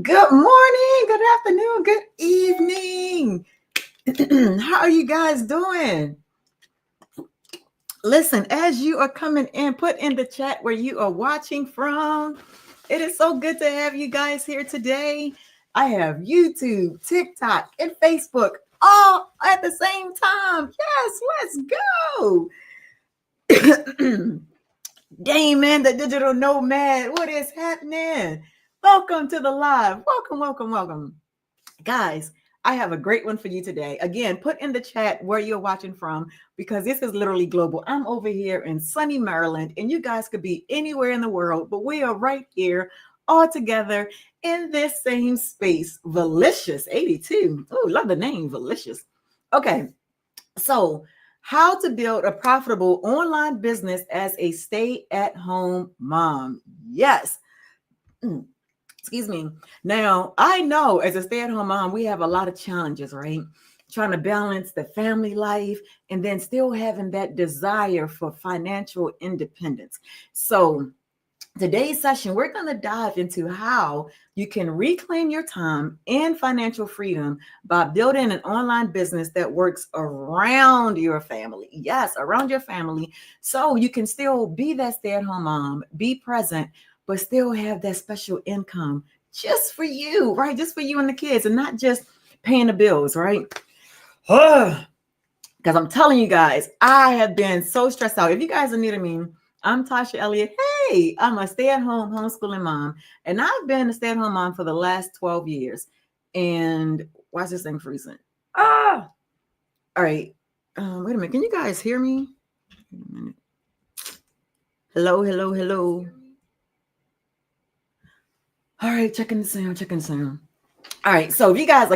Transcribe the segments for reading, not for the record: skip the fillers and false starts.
Good morning, good afternoon, good evening. How are you guys doing? Listen, as you are coming in, put in the chat where you are watching from. It is so good to have you guys here today. I have YouTube, TikTok, and Facebook all at the same time. Yes, let's go. Damon, the digital nomad, what is happening? Welcome to the live. Welcome. Guys, I have a great one for you today. Again, put in the chat where you're watching from because this is literally global. I'm over here in sunny Maryland, and you guys could be anywhere in the world, but we are right here all together in this same space. Valicious 82. Oh, love the name, Valicious. Okay, so how to build a profitable online business as a stay-at-home mom. Yes. Excuse me. Now, I know as a stay-at-home mom, we have a lot of challenges, right? Trying to balance the family life and then still having that desire for financial independence. So, today's session, we're going to dive into how you can reclaim your time and financial freedom by building an online business that works around your family. Yes, around your family. So you can still be that stay-at-home mom, be present, but still have that special income just for you, right? Just for you and the kids, and not just paying the bills, right? Because I'm telling you guys, I have been so stressed out. If you guys are new to me, I'm Tasha Elliott. Hey, I'm a stay-at-home homeschooling mom, and I've been a stay-at-home mom for the last 12 years. And why is this thing freezing? Ah, all right. Wait a minute. Can you guys hear me? Wait a minute. Hello. All right, checking the sound. All right. So if you guys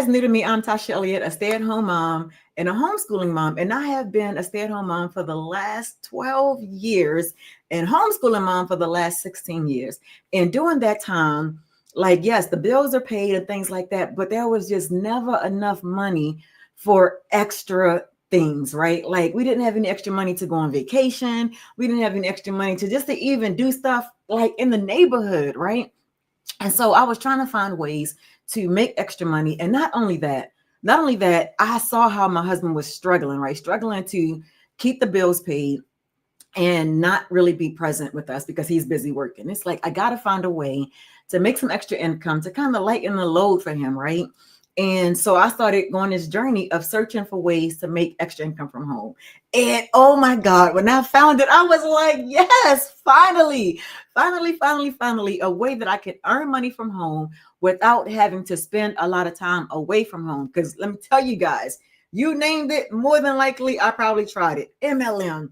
new to me, I'm Tasha Elliott, a stay-at-home mom and a homeschooling mom. And I have been a stay-at-home mom for the last 12 years and homeschooling mom for the last 16 years. And during that time, like, yes, the bills are paid and things like that, but there was just never enough money for extra things, right? Like we didn't have any extra money to go on vacation. We didn't have any extra money to even do stuff like in the neighborhood, right? And so I was trying to find ways to make extra money. And not only that, I saw how my husband was struggling, right? Struggling to keep the bills paid and not really be present with us because he's busy working. It's like, I got to find a way to make some extra income to kind of lighten the load for him, right? And so I started going this journey of searching for ways to make extra income from home. And oh my God, when I found it, I was like, yes, finally, a way that I could earn money from home without having to spend a lot of time away from home. Because let me tell you guys, you named it, more than likely, I probably tried it. MLM,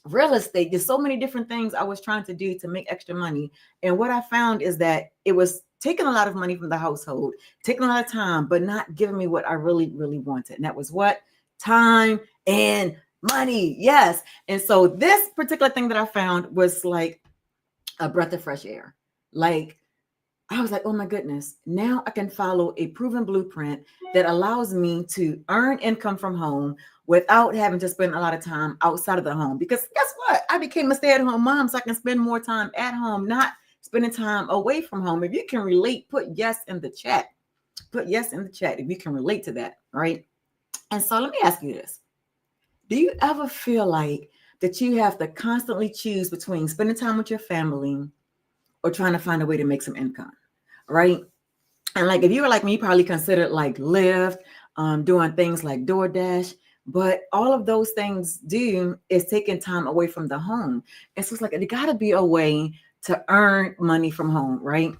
real estate. There's so many different things I was trying to do to make extra money. And what I found is that it was taking a lot of money from the household, taking a lot of time, but not giving me what I really wanted. And that was what? Time and money. Yes. And so this particular thing that I found was like a breath of fresh air. Like, I was like, oh my goodness, now I can follow a proven blueprint that allows me to earn income from home without having to spend a lot of time outside of the home. Because guess what? I became a stay-at-home mom, so I can spend more time at home, not spending time away from home. If you can relate, put yes in the chat. Put yes in the chat if you can relate to that, right? And so let me ask you this. Do you ever feel like that you have to constantly choose between spending time with your family or trying to find a way to make some income, right? And like if you were like me, you probably considered like Lyft, doing things like DoorDash, but all of those things do is taking time away from the home. And so it's like there got to be a way to earn money from home, right?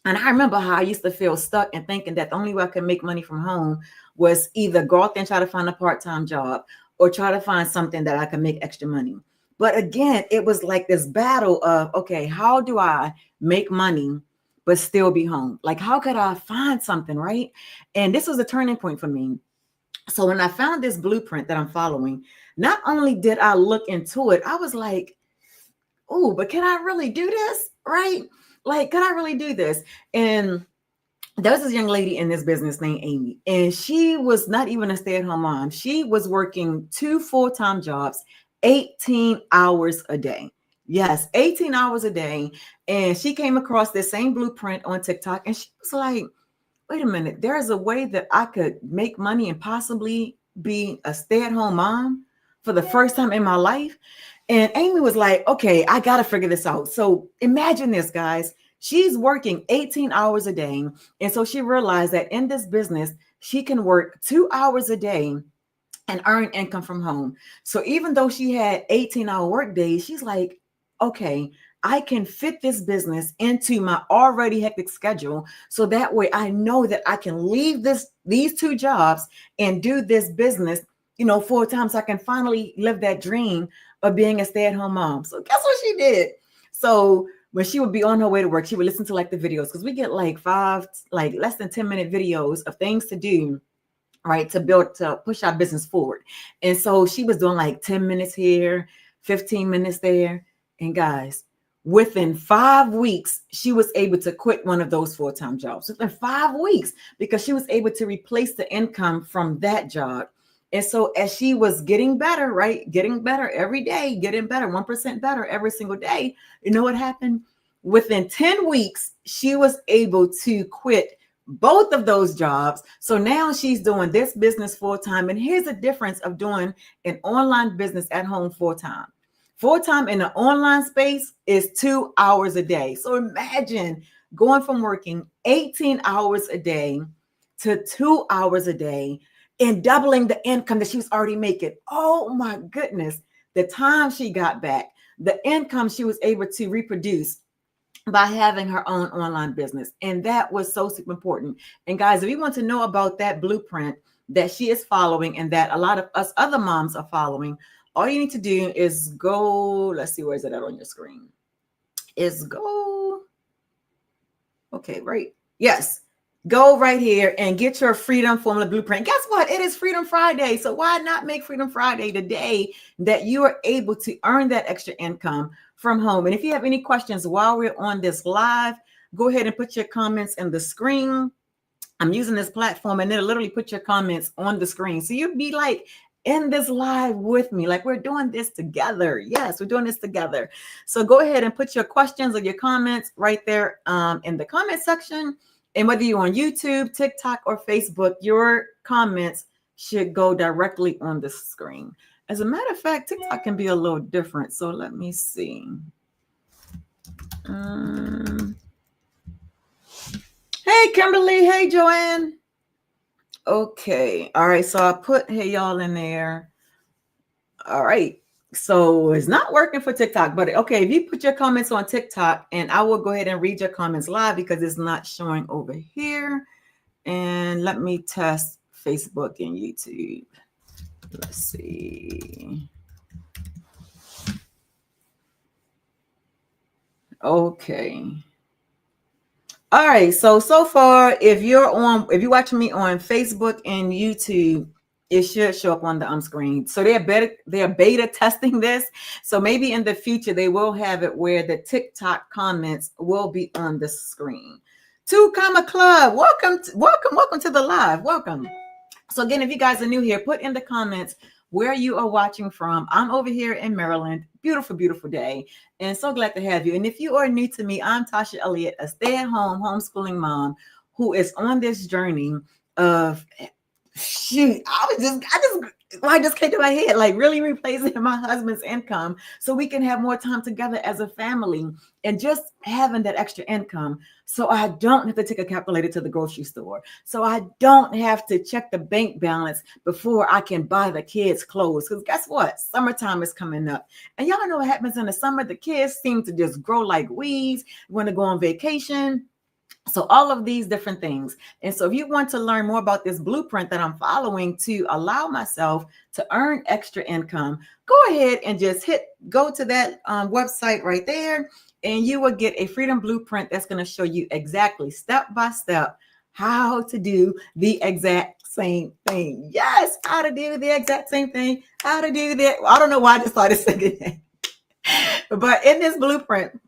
And I remember how I used to feel stuck and thinking that the only way I could make money from home was either go out there and try to find a part-time job or try to find something that I could make extra money. But again, it was like this battle of, okay, how do I make money but still be home? Like, how could I find something, right? And this was a turning point for me. So when I found this blueprint that I'm following, not only did I look into it, I was like, oh, but can I really do this? Right? Like, can I really do this? And there was this young lady in this business named Amy, and she was not even a stay-at-home mom. She was working 2 full-time jobs, 18 hours a day. Yes, 18 hours a day. And she came across this same blueprint on TikTok and she was like, wait a minute, there's a way that I could make money and possibly be a stay-at-home mom for the first time in my life. And Amy was like, okay, I got to figure this out. So imagine this, guys. She's working 18 hours a day. And so she realized that in this business, she can work 2 hours a day and earn income from home. So even though she had 18-hour work days, she's like, okay, I can fit this business into my already hectic schedule. So that way I know that I can leave these two jobs and do this business, full time. So I can finally live that dream of being a stay-at-home mom. So guess what she did? So when she would be on her way to work, she would listen to like the videos because we get like less than 10-minute videos of things to do, right, to push our business forward. And so she was doing like 10 minutes here, 15 minutes there. And guys, within 5 weeks, she was able to quit one of those full-time jobs within 5 weeks because she was able to replace the income from that job. And so as she was getting better, right, getting better every day, getting better, 1% better every single day, you know what happened? Within 10 weeks, she was able to quit both of those jobs. So now she's doing this business full time. And here's the difference of doing an online business at home full time. Full time in the online space is 2 hours a day. So imagine going from working 18 hours a day to 2 hours a day and doubling the income that she was already making. Oh my goodness. The time she got back, the income she was able to reproduce by having her own online business. And that was so super important. And guys, if you want to know about that blueprint that she is following and that a lot of us other moms are following, all you need to do is go, let's see, where is it at on your screen? Okay, right. Yes. Go right here and get your Freedom Formula Blueprint. Guess what? It is Freedom Friday. So why not make Freedom Friday the day that you are able to earn that extra income from home? And if you have any questions while we're on this live, go ahead and put your comments in the screen. I'm using this platform and it'll literally put your comments on the screen. So you'd be like in this live with me, like we're doing this together. Yes, we're doing this together. So go ahead and put your questions or your comments right there in the comment section. And whether you're on YouTube, TikTok, or Facebook, your comments should go directly on the screen. As a matter of fact, TikTok can be a little different. So let me see. Hey, Kimberly. Hey, Joanne. Okay. All right. So I put hey, y'all in there. All right. So it's not working for TikTok, but okay, if you put your comments on TikTok, and I will go ahead and read your comments live because it's not showing over here. And let me test Facebook and YouTube. Let's see. Okay. All right. So far, if you're watching me on Facebook and YouTube, it should show up on the screen. So they're beta testing this. So maybe in the future they will have it where the TikTok comments will be on the screen. 2 Comma Club, welcome to the live. Welcome. So again, if you guys are new here, put in the comments where you are watching from. I'm over here in Maryland. Beautiful, beautiful day. And so glad to have you. And if you are new to me, I'm Tasha Elliott, a stay-at-home homeschooling mom who is on this journey of I just came to my head, like really replacing my husband's income so we can have more time together as a family and just having that extra income. So I don't have to take a calculator to the grocery store. So I don't have to check the bank balance before I can buy the kids clothes. Because guess what? Summertime is coming up. And y'all know what happens in the summer. The kids seem to just grow like weeds, want to go on vacation. So all of these different things. And so if you want to learn more about this blueprint that I'm following to allow myself to earn extra income, go ahead and just go to that website right there, and you will get a Freedom Blueprint that's going to show you exactly step by step how to do the exact same thing. Yes, how to do the exact same thing. How to do that. I don't know why I just started singing that. But in this blueprint,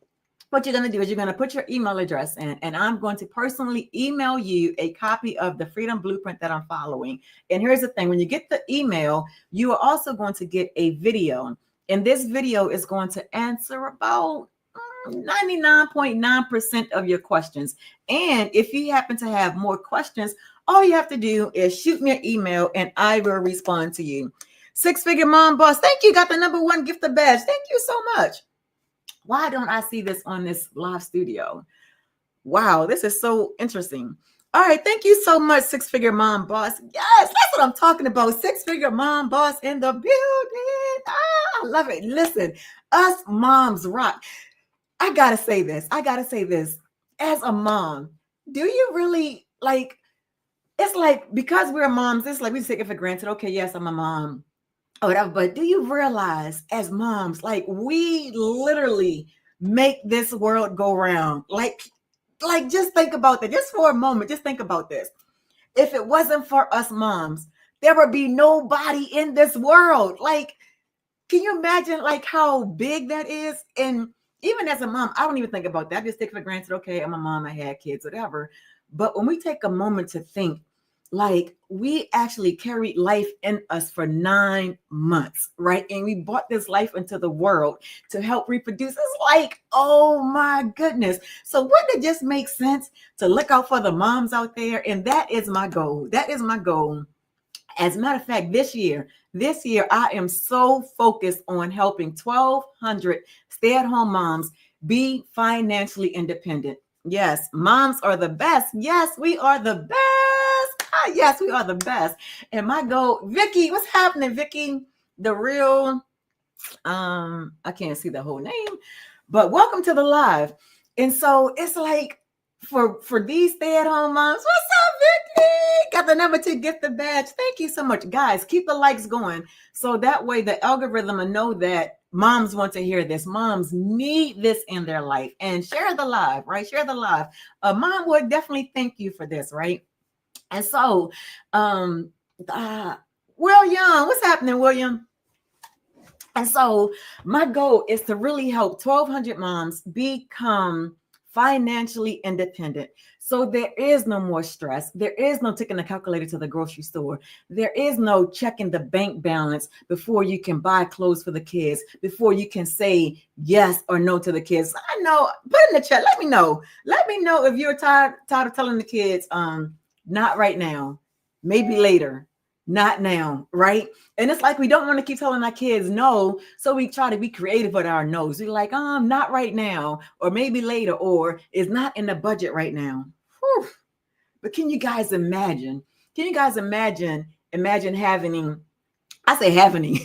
what you're going to do is you're going to put your email address in, and I'm going to personally email you a copy of the Freedom Blueprint that I'm following. And here's the thing. When you get the email, you are also going to get a video. And this video is going to answer about 99.9% of your questions. And if you happen to have more questions, all you have to do is shoot me an email and I will respond to you. Six Figure Mom Boss, thank you. Got the #1 gift badge. Thank you so much. Why don't I see this on this live studio? Wow, this is so interesting. All right, thank you so much, Six Figure Mom Boss. Yes, that's what I'm talking about. Six Figure Mom Boss in the building. I love it. Listen, us moms rock. I gotta say this. As a mom, do you really like? It's like because we're moms, it's like we take it for granted. Okay, yes, I'm a mom, or whatever. But do you realize, as moms, like we literally make this world go round? Like just think about that. Just for a moment, just think about this. If it wasn't for us moms, there would be nobody in this world. Like, can you imagine like how big that is? And even as a mom, I don't even think about that. I just take for granted, okay, I'm a mom, I had kids, whatever. But when we take a moment to think, like we actually carried life in us for 9 months, right? And we brought this life into the world to help reproduce. It's like, oh my goodness. So wouldn't it just make sense to look out for the moms out there? And that is my goal. That is my goal. As a matter of fact, this year, I am so focused on helping 1,200 stay-at-home moms be financially independent. Yes, moms are the best. Yes, we are the best. Yes, we are the best. And my goal, Vicky, what's happening, Vicky? The real, I can't see the whole name, but welcome to the live. And so it's like for these stay-at-home moms, what's up, Vicky? Got the #2 gift badge. Thank you so much, guys. Keep the likes going, so that way the algorithm will know that moms want to hear this. Moms need this in their life. And share the live, right? Share the live. A mom would definitely thank you for this, right? And so, William, what's happening, William? And so my goal is to really help 1,200 moms become financially independent. So there is no more stress. There is no taking the calculator to the grocery store. There is no checking the bank balance before you can buy clothes for the kids, before you can say yes or no to the kids. I know, put in the chat. Let me know. Let me know if you're tired of telling the kids, not right now, maybe later, not now, right? And it's like we don't want to keep telling our kids no, so we try to be creative with our no's. We're like, not right now, or maybe later, or it's not in the budget right now. Whew. But can you guys imagine? Imagine having, I say having.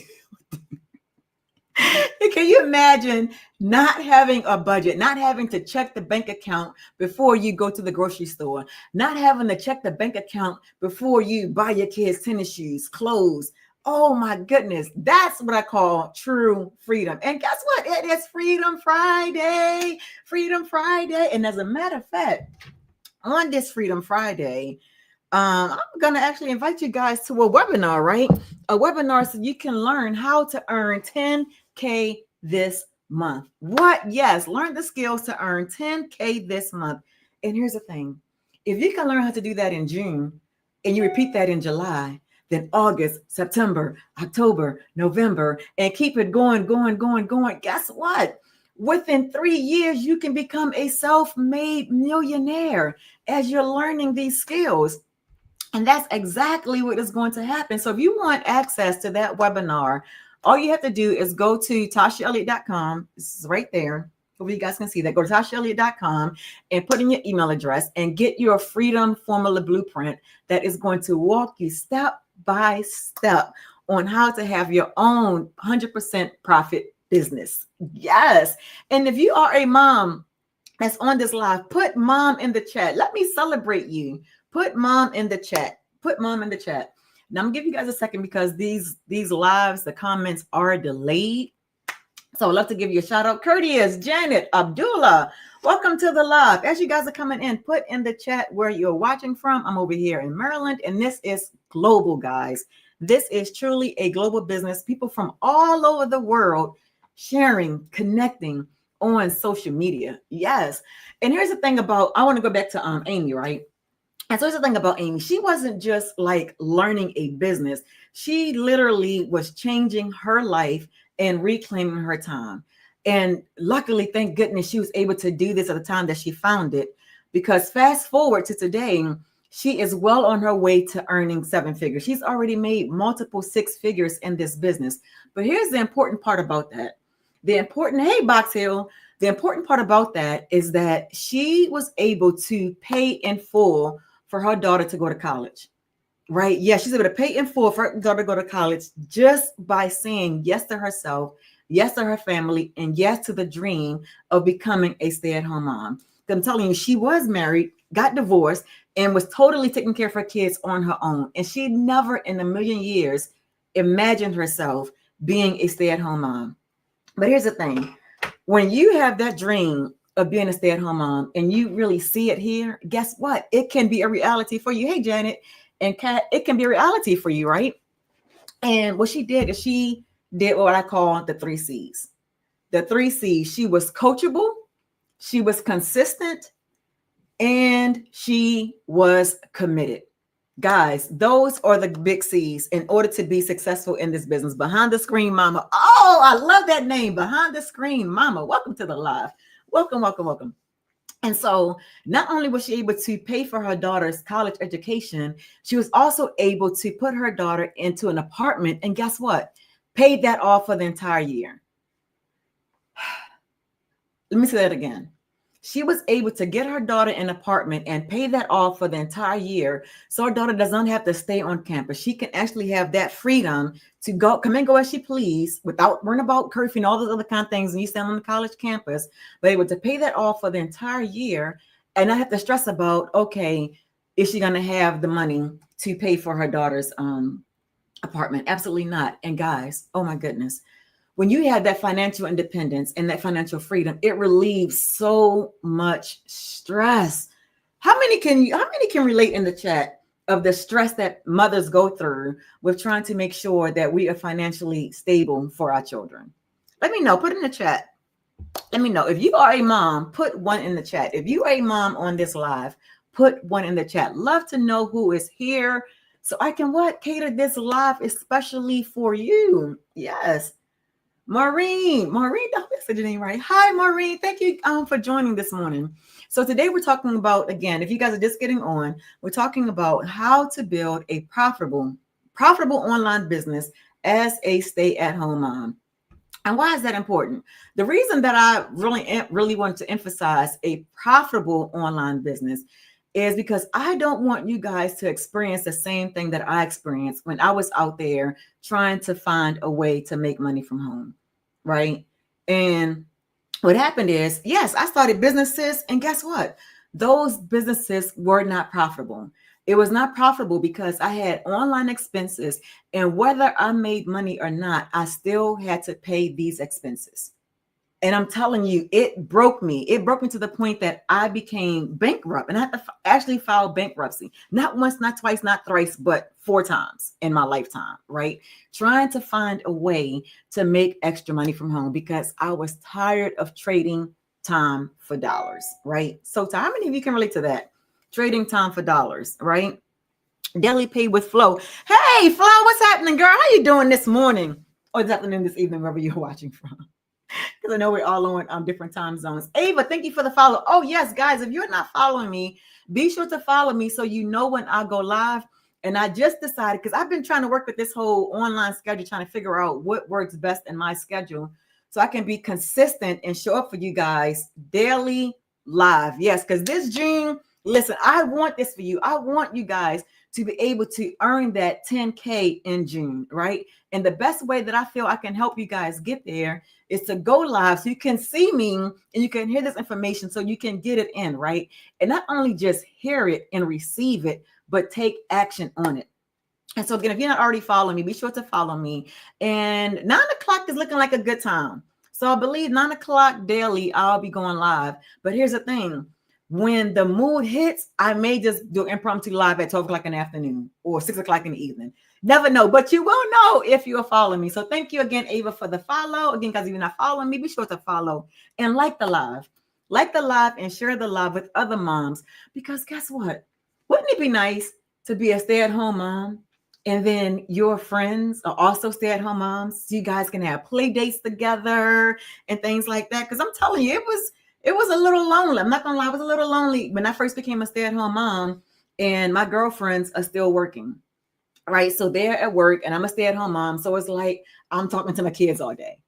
Can you imagine not having a budget, not having to check the bank account before you go to the grocery store, not having to check the bank account before you buy your kids tennis shoes, clothes? Oh my goodness. That's what I call true freedom. And guess what? It is Freedom Friday. Freedom Friday. And as a matter of fact, on this Freedom Friday, I'm going to actually invite you guys to a webinar, right? A webinar so you can learn how to earn $10K this month. What? Yes, learn the skills to earn $10K this month. And here's the thing. If you can learn how to do that in June and you repeat that in July, then August, September, October, November, and keep it going. Guess what? Within 3 years, you can become a self-made millionaire as you're learning these skills. And that's exactly what is going to happen. So if you want access to that webinar, all you have to do is go to TashaElliott.com. This is right there. Hopefully you guys can see that. Go to TashaElliott.com and put in your email address and get your freedom formula blueprint that is going to walk you step by step on how to have your own 100% profit business. Yes. And if you are a mom that's on this live, put mom in the chat. Let me celebrate you. Put mom in the chat. Put mom in the chat. Now I'm gonna give you guys a second because these lives, the comments are delayed. So I'd love to give you a shout out. Courteous, Janet, Abdullah, welcome to the live. As you guys are coming in, put in the chat where you're watching from. I'm over here in Maryland, and this is global, guys. This is truly a global business. People from all over the world sharing, connecting on social media. Yes. And here's the thing about, I want to go back to Amy, right? And so here's the thing about Amy. She wasn't just like learning a business. She literally was changing her life and reclaiming her time. And luckily, thank goodness, she was able to do this at the time that she found it. Because fast forward to today, she is well on her way to earning seven figures. She's already made multiple six figures in this business. But here's the important part about that. Hey, Box Hill, the important part about that is that she was able to pay in full for her daughter to go to college. Right? Yeah, she's able to pay in full for her daughter to go to college just by saying yes to herself, yes to her family, and yes to the dream of becoming a stay-at-home mom. I'm telling you, she was married, got divorced, and was totally taking care of her kids on her own. And she never in a million years imagined herself being a stay-at-home mom. But here's the thing. When you have that dream of being a stay-at-home mom and you really see it here, guess what? It can be a reality for you. Hey, Janet and Kat, it can be a reality for you, right? And what she did is she did what I call the 3 C's. The 3 C's. She was coachable, she was consistent, and she was committed. Guys, those are the big C's in order to be successful in this business. Behind the Screen Mama. Oh, I love that name. Behind the Screen Mama. Welcome to the live. Welcome, welcome, welcome. And so not only was she able to pay for her daughter's college education, she was also able to put her daughter into an apartment. And guess what? Paid that off for the entire year. Let me say that again. She was able to get her daughter an apartment and pay that off for the entire year. So her daughter does not have to stay on campus. She can actually have that freedom to come and go as she please without worrying about curfew and all those other kind of things. And you stand on the college campus, but able to pay that off for the entire year and not have to stress about, okay, is she going to have the money to pay for her daughter's apartment? Absolutely not. And guys, oh my goodness. When you have that financial independence and that financial freedom, it relieves so much stress. How many can relate in the chat of the stress that mothers go through with trying to make sure that we are financially stable for our children? Let me know. Put in the chat. Let me know. If you are a mom, put one in the chat. If you are a mom on this live, put one in the chat. Love to know who is here so I can cater this live especially for you. Yes. Maureen, don't message it right. Hi, Maureen. Thank you for joining this morning. So today we're talking about, again, if you guys are just getting on, we're talking about how to build a profitable online business as a stay-at-home mom. And why is that important? The reason that I really want to emphasize a profitable online business is because I don't want you guys to experience the same thing that I experienced when I was out there trying to find a way to make money from home, right? And what happened is, yes, I started businesses, and guess what? Those businesses were not profitable. It was not profitable because I had online expenses, and whether I made money or not, I still had to pay these expenses. And I'm telling you, it broke me. It broke me to the point that I became bankrupt and I had to actually file bankruptcy. Not once, not twice, not thrice, but 4 times in my lifetime, right? Trying to find a way to make extra money from home because I was tired of trading time for dollars, right? So how many of you can relate to that? Trading time for dollars, right? Daily pay with Flo. Hey, Flo, what's happening, girl? How you doing this morning or this afternoon, this evening, wherever you're watching from? Because I know we're all on different time zones. Ava, thank you for the follow. Oh, yes, guys, if you're not following me, be sure to follow me so you know when I go live. And I just decided, because I've been trying to work with this whole online schedule, trying to figure out what works best in my schedule so I can be consistent and show up for you guys daily live. Yes, because this June, listen, I want this for you. I want you guys to be able to earn that 10K in June, right? And the best way that I feel I can help you guys get there is to go live so you can see me and you can hear this information so you can get it in, right? And not only just hear it and receive it, but take action on it. And so again, if you're not already following me, be sure to follow me. And 9 o'clock is looking like a good time. So I believe 9 o'clock daily, I'll be going live. But here's the thing. When the mood hits, I may just do impromptu live at 12 o'clock in the afternoon or 6 o'clock in the evening. Never know, but you will know if you are following me. So thank you again, Ava, for the follow. Again, guys, if you're not following me, be sure to follow and like the live. Like the live and share the live with other moms. Because guess what? Wouldn't it be nice to be a stay-at-home mom And then your friends are also stay-at-home moms. So you guys can have play dates together and things like that. Because I'm telling you, it was a little lonely. I'm not gonna lie, it was a little lonely when I first became a stay-at-home mom, and my girlfriends are still working. Right. So they're at work and I'm a stay-at-home mom. So it's like I'm talking to my kids all day.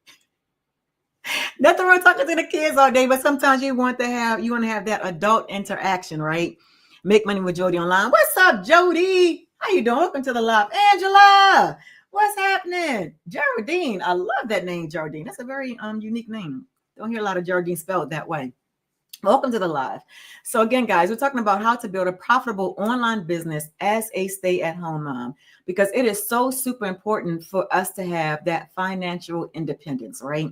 Nothing wrong talking to the kids all day, but sometimes you want to have that adult interaction, right? Make money with Jody online. What's up, Jody? How you doing? Welcome to the live. Angela, what's happening? Geraldine. I love that name, Geraldine. That's a very unique name. Don't hear a lot of Geraldine spelled that way. Welcome to the live. So again, guys, we're talking about how to build a profitable online business as a stay-at-home mom, because it is so super important for us to have that financial independence, right?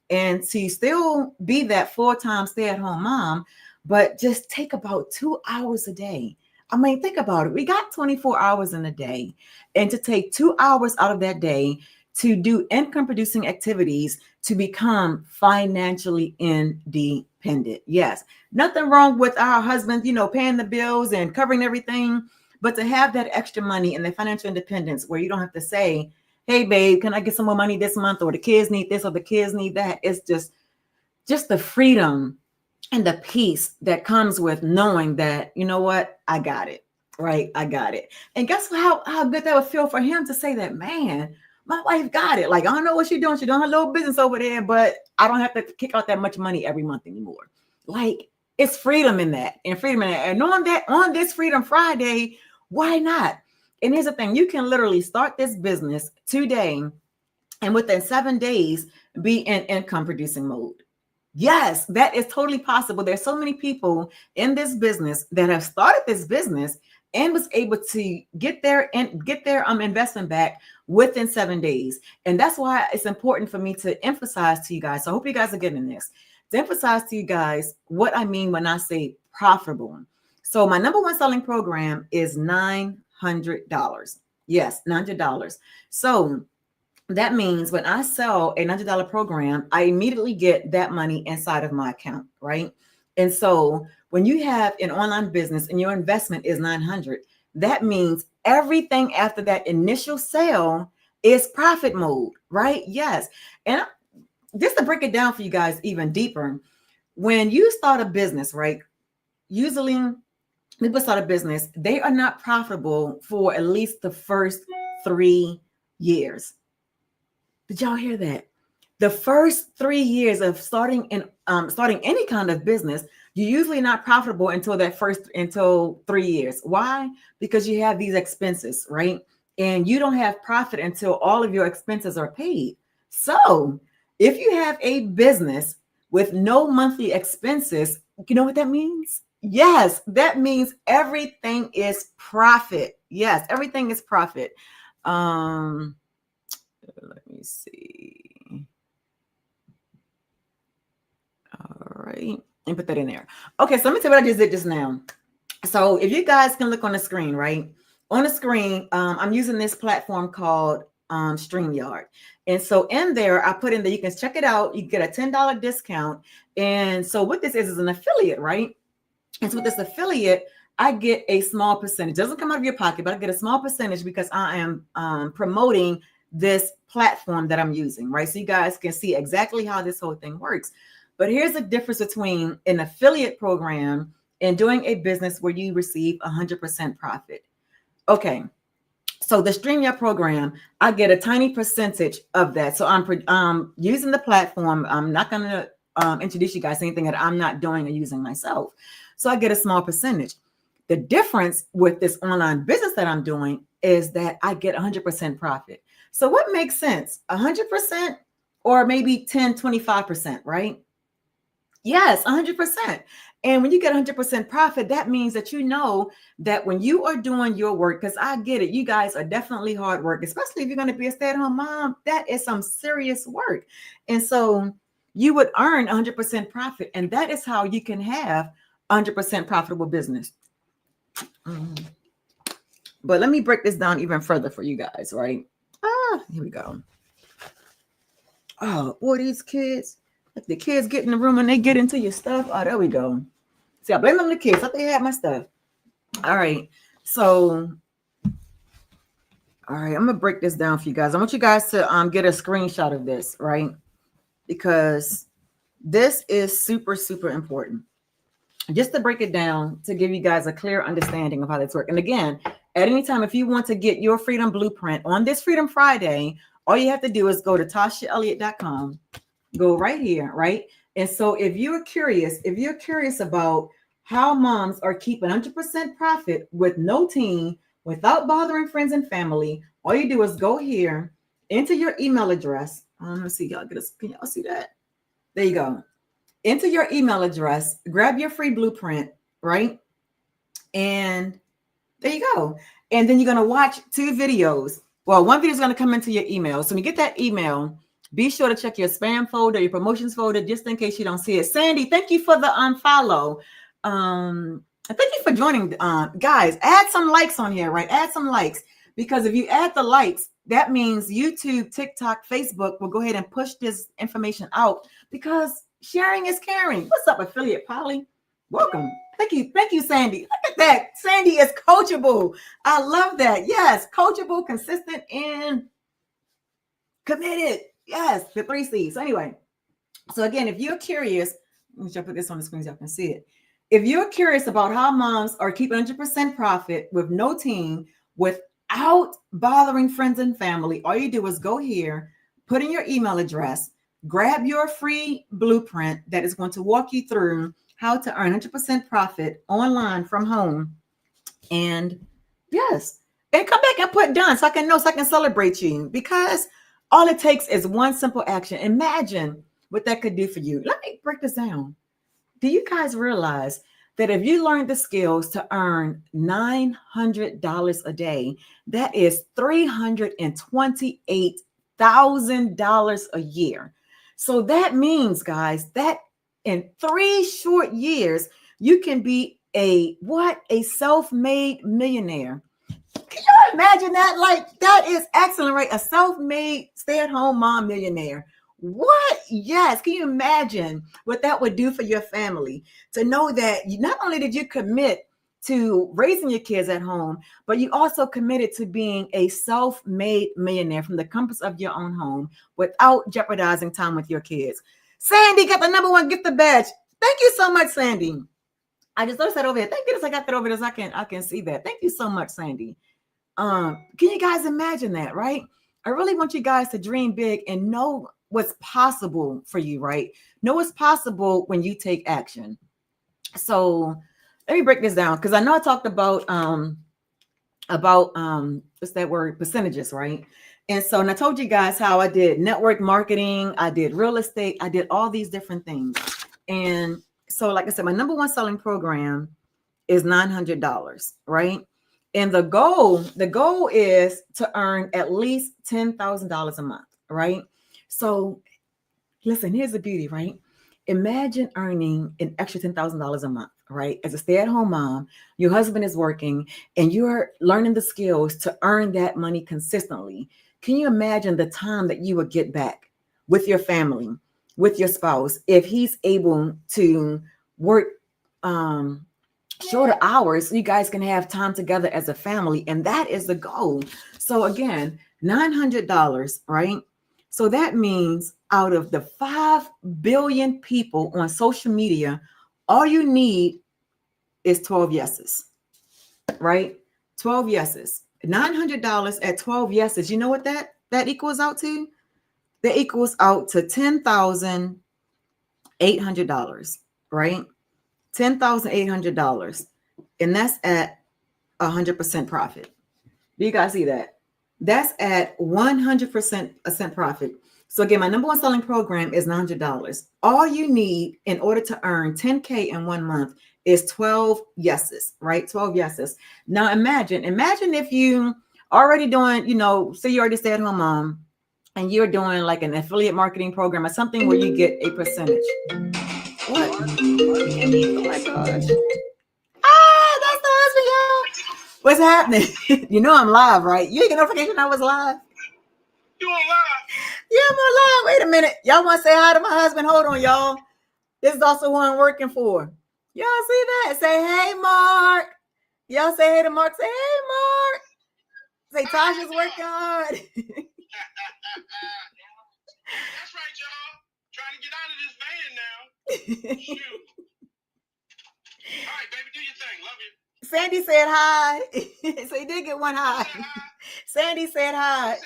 And to still be that full-time stay-at-home mom, but just take about 2 hours a day. I mean, think about it. We got 24 hours in a day, and to take 2 hours out of that day to do income producing activities to become financially independent. Yes, nothing wrong with our husbands, paying the bills and covering everything, but to have that extra money and the financial independence where you don't have to say, hey, babe, can I get some more money this month? Or the kids need this or the kids need that. It's just the freedom and the peace that comes with knowing that, you know what, I got it, right? I got it. And guess how good that would feel for him to say that, man, my wife got it. Like, I don't know what she's doing. She's doing her little business over there, but I don't have to kick out that much money every month anymore. Like, it's freedom in that, and freedom in that. And knowing that on this Freedom Friday, why not? And here's the thing, you can literally start this business today and within 7 days be in income producing mode. Yes, that is totally possible. There's so many people in this business that have started this business and was able to get their investment back within 7 days. And that's why it's important for me to emphasize to you guys. So I hope you guys are getting this. To emphasize to you guys what I mean when I say profitable. So my number one selling program is $900. Yes, $900. So that means when I sell a $900 program, I immediately get that money inside of my account, right? And so when you have an online business and your investment is 900, that means everything after that initial sale is profit mode, right? Yes. And just to break it down for you guys even deeper, when you start a business, right? Usually people start a business, they are not profitable for at least the first 3 years. Did y'all hear that? The first 3 years of starting any kind of business, you're usually not profitable until 3 years. Why? Because you have these expenses, right? And you don't have profit until all of your expenses are paid. So if you have a business with no monthly expenses, you know what that means? Yes, that means everything is profit. Yes, everything is profit. Let me see. All right. And put that in there. Okay, so let me tell you what I just did just now. So if you guys can look on the screen, right? On the screen, I'm using this platform called StreamYard. And so in there, I put in that you can check it out. You get a $10 discount. And so what this is an affiliate, right? And so with this affiliate, I get a small percentage. It doesn't come out of your pocket, but I get a small percentage because I am promoting this platform that I'm using, right? So you guys can see exactly how this whole thing works. But here's the difference between an affiliate program and doing a business where you receive 100% profit. Okay. So the StreamYard program, I get a tiny percentage of that. So I'm using the platform. I'm not going to introduce you guys to anything that I'm not doing or using myself. So I get a small percentage. The difference with this online business that I'm doing is that I get 100% profit. So what makes sense? 100% or maybe 10, 25%, right? Yes, 100%. And when you get 100% profit, that means that you know that when you are doing your work, because I get it, you guys are definitely hard work, especially if you're going to be a stay-at-home mom. That is some serious work. And so you would earn 100% profit. And that is how you can have 100% profitable business. But let me break this down even further for you guys, right? Here we go. Oh, boy, these kids. If the kids get in the room and they get into your stuff, oh, there we go. See, I blame them the kids. I thought they had my stuff. All right. So, All right, I'm gonna break this down for you guys. I want you guys to get a screenshot of this, right? Because this is super, super important. Just to break it down to give you guys a clear understanding of how this works. And again, at any time, if you want to get your freedom blueprint on this Freedom Friday, all you have to do is go to TashaElliott.com, go right here, right? And so if you're curious about how moms are keeping 100% profit with no team, without bothering friends and family, all you do is go here, enter your email address. Let's see, y'all can y'all see that? There you go. Enter your email address, grab your free blueprint, right? And there you go. And then you're going to watch 2 videos. Well, one video is going to come into your email. So when you get that email, be sure to check your spam folder, your promotions folder, just in case you don't see it. Sandy, thank you for the unfollow. Thank you for joining. Guys, add some likes on here, right? Add some likes, because if you add the likes, that means YouTube, TikTok, Facebook will go ahead and push this information out, because sharing is caring. What's up, affiliate Polly? Welcome. Thank you, Sandy. Look at that. Sandy is coachable. I love that. Yes, coachable, consistent, and committed. Yes, the 3 C's. So anyway, so again, if you're curious, let me put this on the screen so you can see it. If you're curious about how moms are keeping 100% profit with no team, without bothering friends and family, all you do is go here, put in your email address, grab your free blueprint that is going to walk you through how to earn 100% profit online from home. And yes, and come back and put done so I can know, so I can celebrate you, because all it takes is one simple action. Imagine what that could do for you. Let me break this down. Do you guys realize that if you learn the skills to earn $900 a day, that is $328,000 a year. So that means, guys, that in 3 short years, you can be a self-made millionaire. Can you imagine that? Like, that is excellent, right? A self-made stay-at-home mom millionaire. What? Yes. Can you imagine what that would do for your family to know that you not only did you commit to raising your kids at home, but you also committed to being a self-made millionaire from the comforts of your own home without jeopardizing time with your kids. Sandy got the #1 gift badge. Thank you so much, Sandy. I just noticed that over here. Thank goodness I got that over there so I can see that. Thank you so much, Sandy. Can you guys imagine that, right? I really want you guys to dream big and know what's possible for you, right? Know what's possible when you take action. So let me break this down, because I know I talked about what's that word? Percentages, right? And so, and I told you guys how I did network marketing, I did real estate, I did all these different things. And so, like I said, my #1 selling program is $900, right? And the goal is to earn at least $10,000 a month, right? So listen, here's the beauty, right? Imagine earning an extra $10,000 a month, right? As a stay-at-home mom, your husband is working and you're learning the skills to earn that money consistently. Can you imagine the time that you would get back with your family, with your spouse, if he's able to work shorter hours so you guys can have time together as a family? And that is the goal. So again, $900, right? So that means out of the 5 billion people on social media, all you need is 12 yeses, right? 12 yeses. $900 at 12 yeses. You know what that equals out to? That equals out to $10,800, right? $10,800. And that's at 100% profit. Do you guys see that? That's at 100% profit. So again, my #1 selling program is $900. All you need in order to earn 10K in 1 month is 12 yeses, right? 12 yeses. Now imagine if you already doing, say you already stay at home mom and you're doing like an affiliate marketing program or something where you get a percentage. What? Oh my gosh. That's the husband, y'all. What's happening? You know I'm live, right? You get a notification I was live? You on live? Yeah, I'm on live. Wait a minute. Y'all want to say hi to my husband? Hold on, y'all. This is also who I'm working for. Y'all see that? Say, hey, Mark. Y'all say hey to Mark. Say, hey, Mark. Say Tasha's working hard. That's right, y'all. Trying to get out of this van now. Shoot. All right, baby, do your thing. Love you. Sandy said hi. So you did get one hi. Say hi. Sandy said hi.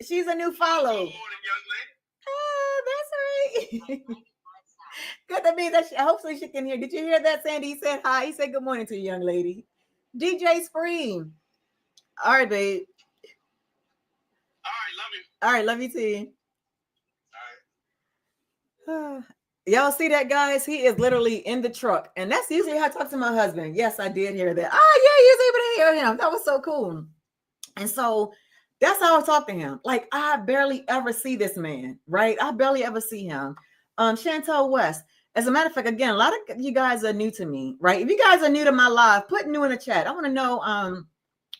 She's a new follow. Good morning, young lady. Oh, that's right. Good. That means that hopefully she can hear. Did you hear that, Sandy? He said hi. He said good morning to you, young lady. DJ Spring. All right, babe. All right, love you. All right, love you too. All right. Y'all see that, guys? He is literally in the truck, and that's usually how I talk to my husband. Yes, I did hear that. Oh, yeah, you was able to hear him. That was so cool. And so that's how I talk to him. Like, I barely ever see this man, right? I barely ever see him. Chantel West. As a matter of fact, again, a lot of you guys are new to me, right? If you guys are new to my live, put new in the chat. I want to know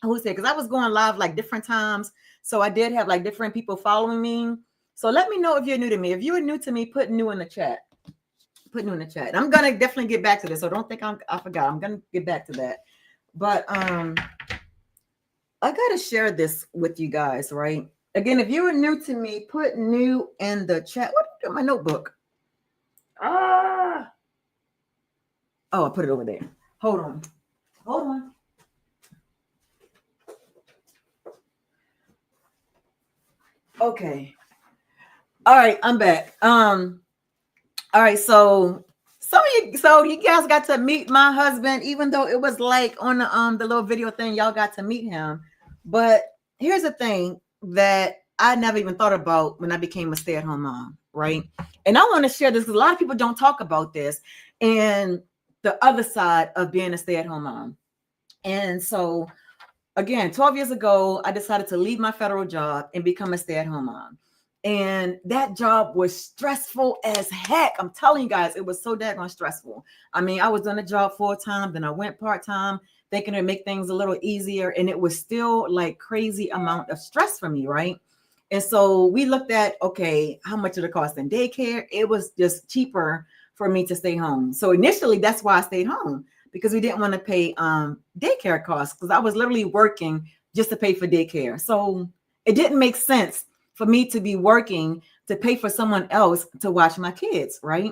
who's there, because I was going live like different times. So I did have like different people following me. So let me know if you're new to me. If you are new to me, put new in the chat. Put new in the chat. I'm gonna definitely get back to this. So don't think I forgot. I'm gonna get back to that. But I gotta share this with you guys, right? Again, if you are new to me, put new in the chat. What did I do with my notebook? Oh, I put it over there. Hold on. Hold on. Okay. All right, I'm back. All right, so you guys got to meet my husband, even though it was like on the little video thing, y'all got to meet him. But here's the thing that I never even thought about when I became a stay-at-home mom, right? And I want to share this because a lot of people don't talk about this and the other side of being a stay-at-home mom. And so again, 12 years ago, I decided to leave my federal job and become a stay-at-home mom. And that job was stressful as heck. I'm telling you guys, it was so daggone stressful. I mean, I was doing the job full-time, then I went part-time, thinking it'd make things a little easier. And it was still like crazy amount of stress for me, right? And so we looked at, okay, how much did it cost in daycare? It was just cheaper for me to stay home. So initially, that's why I stayed home, because we didn't want to pay daycare costs, because I was literally working just to pay for daycare. So it didn't make sense for me to be working to pay for someone else to watch my kids, right?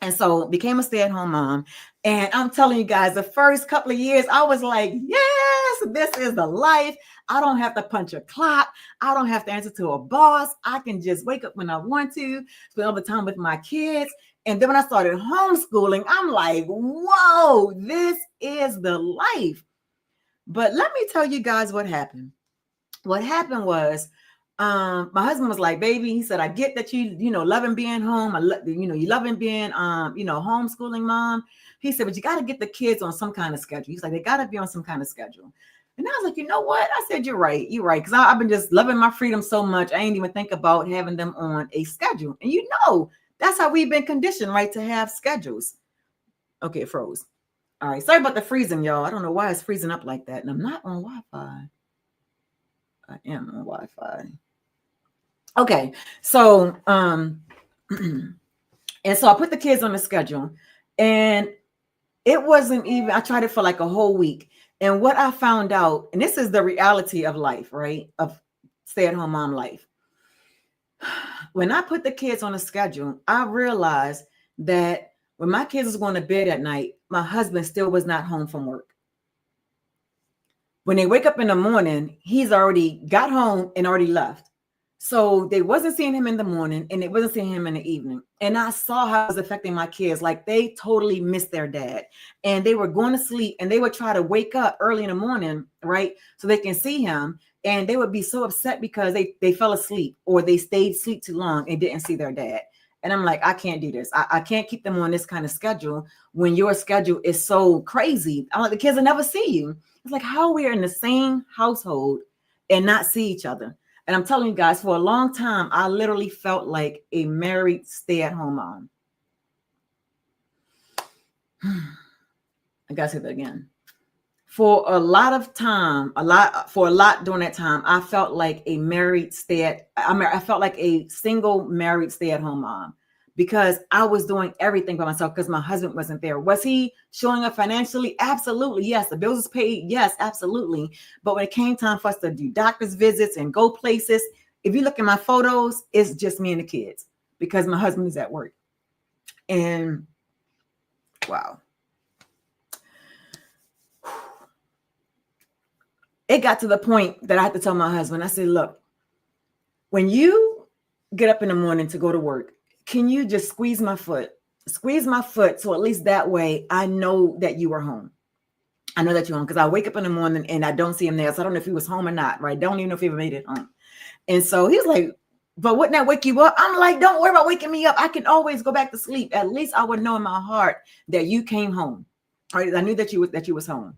And so became a stay-at-home mom. And I'm telling you guys, the first couple of years, I was like, yes, this is the life. I don't have to punch a clock. I don't have to answer to a boss. I can just wake up when I want to, spend all the time with my kids. And then when I started homeschooling, I'm like, whoa, this is the life. But let me tell you guys what happened. What happened was, my husband was like, baby, he said, I get that you loving being home. You loving being, homeschooling mom. He said, but you got to get the kids on some kind of schedule. He's like, they got to be on some kind of schedule. And I was like, you know what? I said, you're right. You're right. Because I've been just loving my freedom so much. I ain't even think about having them on a schedule. And that's how we've been conditioned, right? To have schedules. Okay, it froze. All right. Sorry about the freezing, y'all. I don't know why it's freezing up like that. And I'm not on Wi-Fi. I am on Wi-Fi. Okay. So, and so I put the kids on the schedule, and it wasn't even, I tried it for like a whole week. And what I found out, and this is the reality of life, right? Of stay-at-home mom life. When I put the kids on a schedule, I realized that when my kids was going to bed at night, my husband still was not home from work. When they wake up in the morning, he's already got home and already left. So they wasn't seeing him in the morning, and they wasn't seeing him in the evening. And I saw how it was affecting my kids. Like, they totally missed their dad, and they were going to sleep, and they would try to wake up early in the morning, right? So they can see him. And they would be so upset because they fell asleep, or they stayed asleep too long and didn't see their dad. And I'm like, I can't do this. I can't keep them on this kind of schedule when your schedule is so crazy. I'm like, the kids will never see you. It's like, how we're in the same household and not see each other. And I'm telling you guys, for a long time, I literally felt like a married stay-at-home mom. I gotta say that again. For a lot during that time, I felt like a married I felt like a single married stay-at-home mom, because I was doing everything by myself because my husband wasn't there. Was he showing up financially? Absolutely. Yes. The bills was paid. Yes, absolutely. But when it came time for us to do doctor's visits and go places, if you look at my photos, it's just me and the kids because my husband is at work. And wow. It got to the point that I had to tell my husband, I said, look, when you get up in the morning to go to work, can you just squeeze my foot so at least that way I know that you are home. I know that you're home because I wake up in the morning and I don't see him there. So I don't know if he was home or not, right? Don't even know if he ever made it home. And so he was like, but wouldn't that wake you up? I'm like, don't worry about waking me up. I can always go back to sleep. At least I would know in my heart that you came home. Right? I knew that you was home.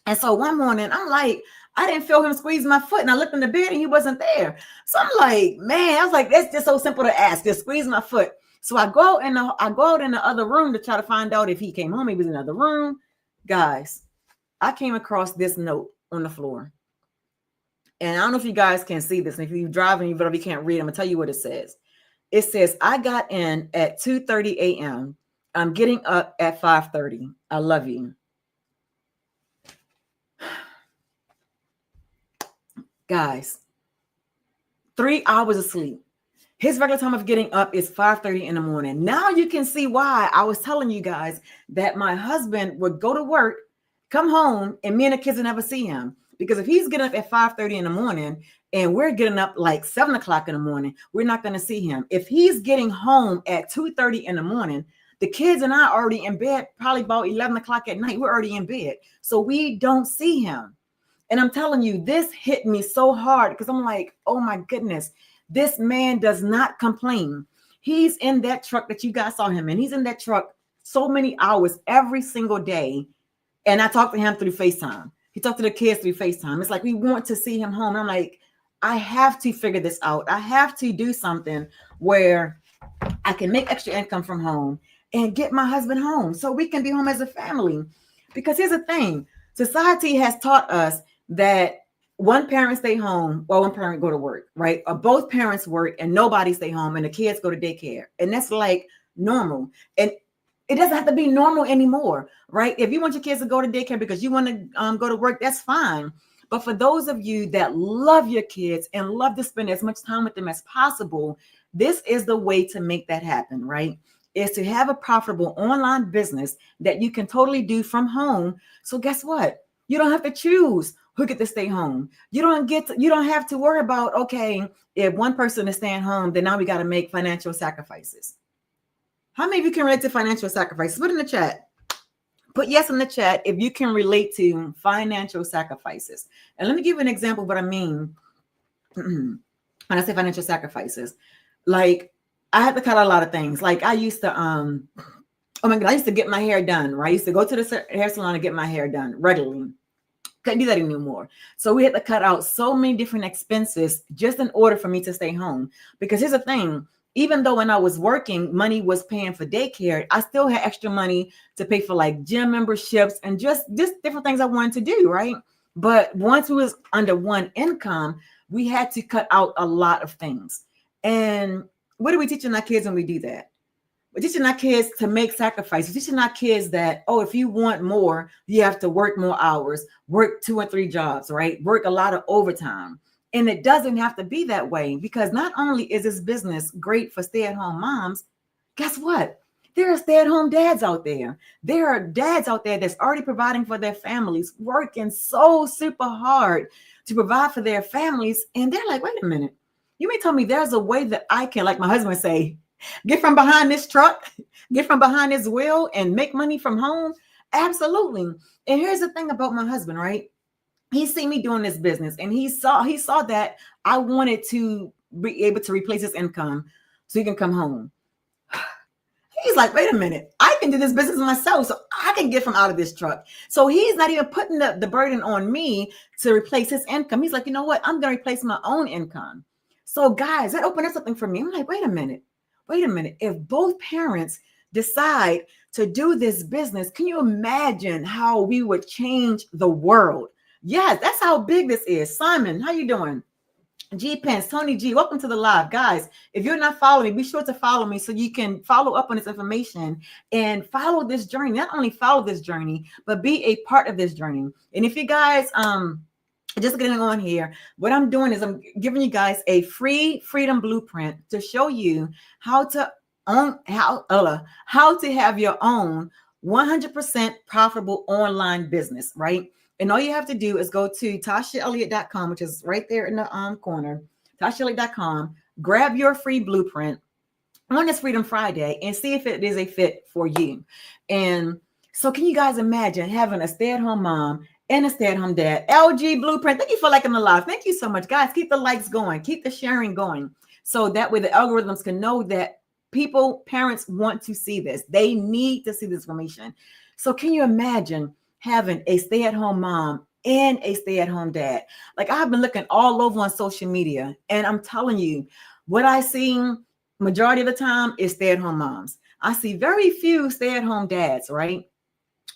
And so one morning I'm like, I didn't feel him squeeze my foot and I looked in the bed and he wasn't there. So I'm like, man, I was like, that's just so simple to ask. Just squeeze my foot. So I go out in the other room to try to find out if he came home. He was in another room. Guys, I came across this note on the floor. And I don't know if you guys can see this. And if you're driving, you probably can't read. I'm going to tell you what it says. It says, I got in at 2:30 a.m. I'm getting up at 5:30. I love you. Guys, 3 hours of sleep. His regular time of getting up is 5:30 in the morning. Now you can see why I was telling you guys that my husband would go to work, come home, and me and the kids would never see him. Because if he's getting up at 5:30 in the morning and we're getting up like 7 o'clock in the morning, we're not going to see him. If he's getting home at 2:30 in the morning, the kids and I are already in bed, probably about 11 o'clock at night. We're already in bed. So we don't see him. And I'm telling you, this hit me so hard because I'm like, oh my goodness, this man does not complain. He's in that truck that you guys saw him in. He's in that truck so many hours every single day. And I talked to him through FaceTime. He talked to the kids through FaceTime. It's like, we want to see him home. And I'm like, I have to figure this out. I have to do something where I can make extra income from home and get my husband home so we can be home as a family. Because here's the thing. Society has taught us that one parent stay home while one parent go to work, right? Or both parents work and nobody stay home and the kids go to daycare. And that's like normal. And it doesn't have to be normal anymore, right? If you want your kids to go to daycare because you want to go to work, that's fine. But for those of you that love your kids and love to spend as much time with them as possible, this is the way to make that happen, right? Is to have a profitable online business that you can totally do from home. So guess what? You don't have to choose who get to stay home. You don't have to worry about, okay, if one person is staying home, then now we got to make financial sacrifices. How many of you can relate to financial sacrifices? Put in the chat. Put yes in the chat if you can relate to financial sacrifices. And let me give you an example of what I mean when I say financial sacrifices. Like, I had to cut out a lot of things. Like, I used to, oh my God, I used to get my hair done, right? I used to go to the hair salon and get my hair done regularly. Couldn't do that anymore. So we had to cut out so many different expenses just in order for me to stay home. Because here's the thing, even though when I was working, money was paying for daycare, I still had extra money to pay for like gym memberships and just different things I wanted to do, right? But once we was under one income, we had to cut out a lot of things. And what are we teaching our kids when we do that? We're teaching our kids to make sacrifices. We're teaching our kids that, oh, if you want more, you have to work more hours, work 2 or 3 jobs, right? Work a lot of overtime. And it doesn't have to be that way, because not only is this business great for stay-at-home moms, guess what? There are stay-at-home dads out there. There are dads out there that's already providing for their families, working so super hard to provide for their families. And they're like, wait a minute, you may tell me there's a way that I can, like my husband say, get from behind this truck, get from behind this wheel and make money from home? Absolutely. And here's the thing about my husband, right? He seen me doing this business and he saw that I wanted to be able to replace his income so he can come home. He's like, wait a minute, I can do this business myself, so I can get from out of this truck. So he's not even putting the burden on me to replace his income. He's like, you know what? I'm going to replace my own income. So guys, that opened up something for me. I'm like, wait a minute. If both parents decide to do this business, can you imagine how we would change the world? Yes, that's how big this is. Simon, how you doing? G Pence, Tony G, welcome to the live. Guys, if you're not following me, be sure to follow me so you can follow up on this information and follow this journey. Not only follow this journey, but be a part of this journey. And if you guys just getting on here, what I'm doing is I'm giving you guys a free freedom blueprint to show you how to own how to have your own 100% profitable online business, right? And all you have to do is go to TashaElliott.com, which is right there in the corner, TashaElliott.com, grab your free blueprint on this Freedom Friday and see if it is a fit for you. And so can you guys imagine having a stay-at-home mom and a stay-at-home dad? LG Blueprint, thank you for liking the live. Thank you so much, guys. Keep the likes going. Keep the sharing going. So that way the algorithms can know that parents want to see this. They need to see this information. So can you imagine having a stay-at-home mom and a stay-at-home dad? Like, I've been looking all over on social media, and I'm telling you, what I see majority of the time is stay-at-home moms. I see very few stay-at-home dads, right?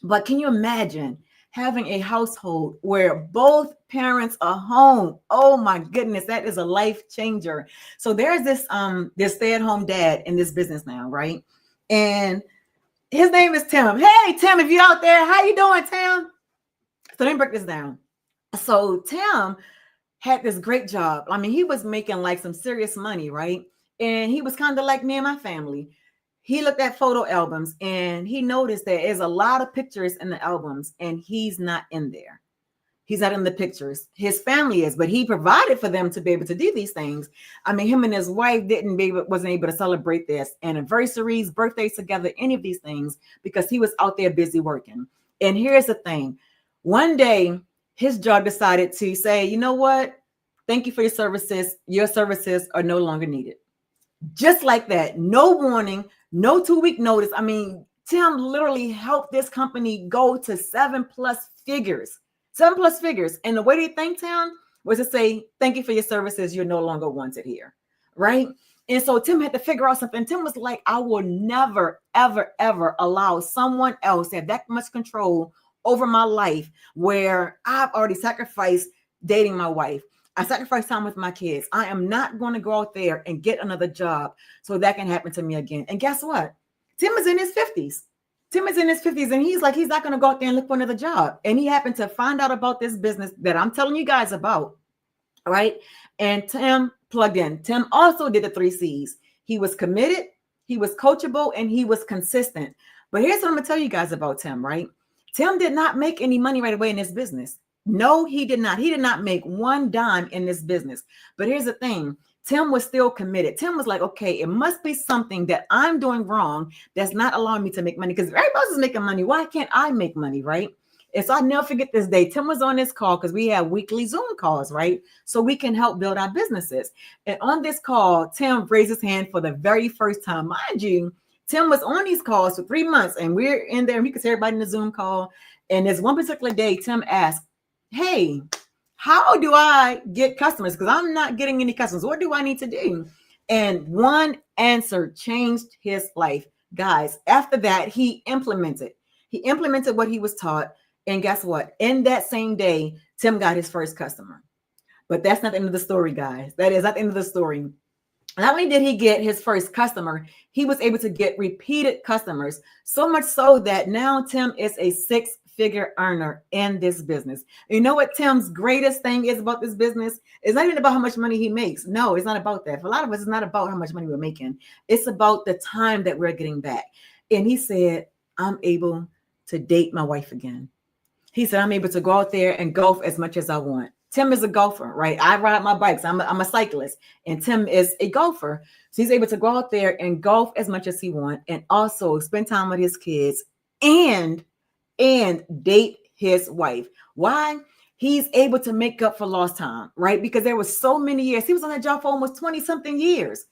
But can you imagine having a household where both parents are home? Oh my goodness, that is a life changer. So there's this stay-at-home dad in this business now, right? And his name is Tim. Hey, Tim, if you're out there, how you doing, Tim? So let me break this down. So Tim had this great job. I mean, he was making like some serious money, right? And he was kind of like me and my family. He looked at photo albums and he noticed there is a lot of pictures in the albums and he's not in there. He's not in the pictures. His family is, but he provided for them to be able to do these things. I mean, him and his wife wasn't able to celebrate their anniversaries, birthdays together, any of these things, because he was out there busy working. And here's the thing. One day, his job decided to say, you know what? Thank you for your services. Your services are no longer needed. Just like that. No warning, no 2-week notice. I mean, Tim literally helped this company go to 7+ figures. 7+ figures. And the way they thanked him was to say, thank you for your services. You're no longer wanted here. Right? And so Tim had to figure out something. Tim was like, I will never, ever, ever allow someone else to have that much control over my life where I've already sacrificed dating my wife. I sacrificed time with my kids. I am not going to go out there and get another job so that can happen to me again. And guess what? Tim is in his 50s. Tim is in his 50s and he's not going to go out there and look for another job. And he happened to find out about this business that I'm telling you guys about, right? And Tim plugged in. Tim also did the 3 C's. He was committed, he was coachable, and he was consistent. But here's what I'm going to tell you guys about Tim, right? Tim did not make any money right away in this business. No, he did not. He did not make one dime in this business. But here's the thing. Tim was still committed. Tim was like, okay, it must be something that I'm doing wrong that's not allowing me to make money, because everybody else is making money. Why can't I make money, right? And so I never forget this day. Tim was on this call because we have weekly Zoom calls, right? So we can help build our businesses. And on this call, Tim raised his hand for the very first time. Mind you, Tim was on these calls for 3 months and we're in there and we could see everybody in the Zoom call. And this one particular day, Tim asked, hey, how do I get customers? Because I'm not getting any customers. What do I need to do? And one answer changed his life. Guys, after that, he implemented what he was taught. And guess what? In that same day, Tim got his first customer. But that's not the end of the story, guys. That is not the end of the story. Not only did he get his first customer, he was able to get repeated customers. So much so that now Tim is a 6-figure earner in this business. You know what Tim's greatest thing is about this business? It's not even about how much money he makes. No, it's not about that. For a lot of us, it's not about how much money we're making. It's about the time that we're getting back. And he said, I'm able to date my wife again. He said, I'm able to go out there and golf as much as I want. Tim is a golfer, right? I ride my bikes. I'm a cyclist, and Tim is a golfer. So he's able to go out there and golf as much as he wants, and also spend time with his kids and date his wife. Why? He's able to make up for lost time, right? Because there was so many years. He was on that job for almost 20-something years.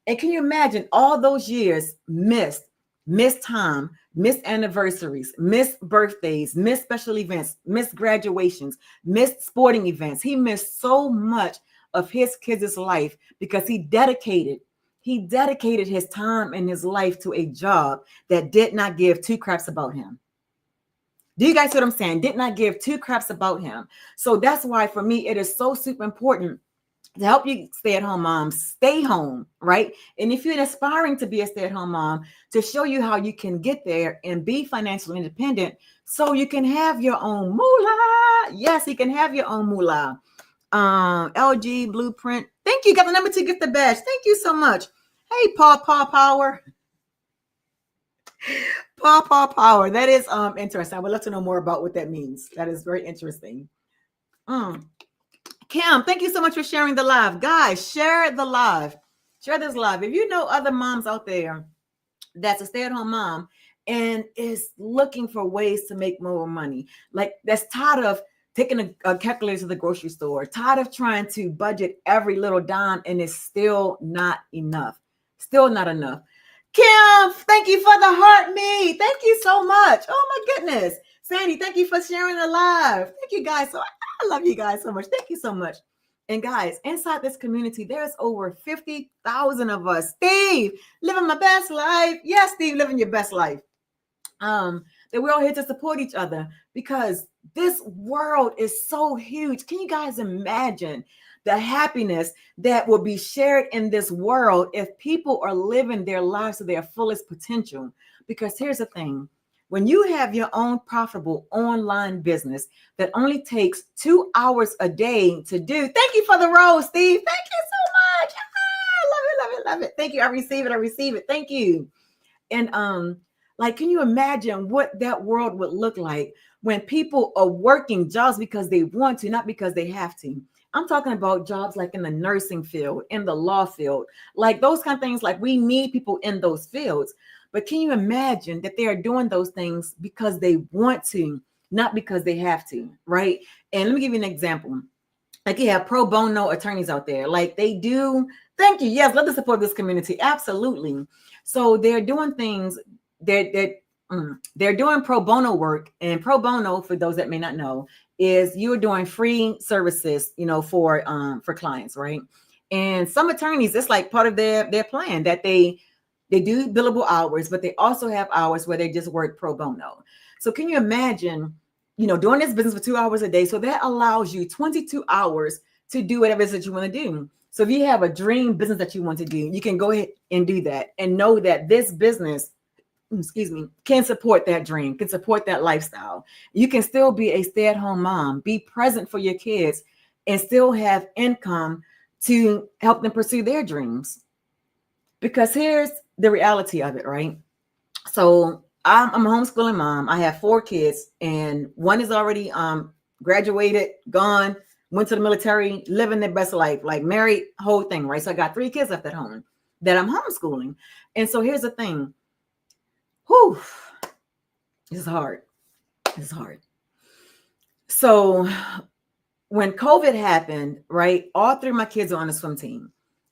And can you imagine all those years missed time, missed anniversaries, missed birthdays, missed special events, missed graduations, missed sporting events. He missed so much of his kids' life because he dedicated his time and his life to a job that did not give 2 craps about him. Do you guys see what I'm saying? Did not give 2 craps about him. So that's why for me, it is so super important to help you stay-at-home moms stay home, right? And if you're aspiring to be a stay-at-home mom, to show you how you can get there and be financially independent so you can have your own moolah. Yes, you can have your own moolah. LG Blueprint. Thank you. Got the number 2 gift the badge. Thank you so much. Hey, Paw Power. Paw Power. That is interesting. I would love to know more about what that means. That is very interesting. Kim, thank you so much for sharing the live. Guys, share the live. Share this live. If you know other moms out there that's a stay-at-home mom and is looking for ways to make more money, like that's tired of taking a calculator to the grocery store, tired of trying to budget every little dime, and it's still not enough. Still not enough. Kim, thank you for the heart me. Thank you so much. Oh my goodness. Sandy, thank you for sharing the live. Thank you guys. I love you guys so much. Thank you so much. And guys, inside this community, there's over 50,000 of us. Steve, living my best life. Yes, Steve, living your best life. That we're all here to support each other because this world is so huge. Can you guys imagine the happiness that will be shared in this world if people are living their lives to their fullest potential? Because here's the thing. When you have your own profitable online business that only takes 2 hours a day to do, thank you for the rose, Steve. Thank you so much. Love it. Thank you. I receive it. Thank you. And like, can you imagine what that world would look like when people are working jobs because they want to, not because they have to? I'm talking about jobs like in the nursing field, in the law field, like those kind of things. Like we need people in those fields. But can you imagine that they are doing those things because they want to, not because they have to, right? And let me give you an example. Like you have pro bono attorneys out there, like they do. Thank you. Yes, let us support this community. Absolutely. So they're doing things. They're doing pro bono work, and pro bono, for those that may not know, is you're doing free services, for clients, right? And some attorneys, it's like part of their plan that they do billable hours, but they also have hours where they just work pro bono. So can you imagine, doing this business for 2 hours a day? So that allows you 22 hours to do whatever it is that you want to do. So if you have a dream business that you want to do, you can go ahead and do that and know that this business, can support that dream, can support that lifestyle. You can still be a stay-at-home mom, be present for your kids, and still have income to help them pursue their dreams. Because here's the reality of it, right? So I'm a homeschooling mom. I have 4 kids, and one is already graduated, gone, went to the military, living their best life, like married, whole thing, right? So I got 3 kids left at home that I'm homeschooling. And so here's the thing. Whew, it's hard. It's hard. So when COVID happened, right, all 3 of my kids are on the swim team.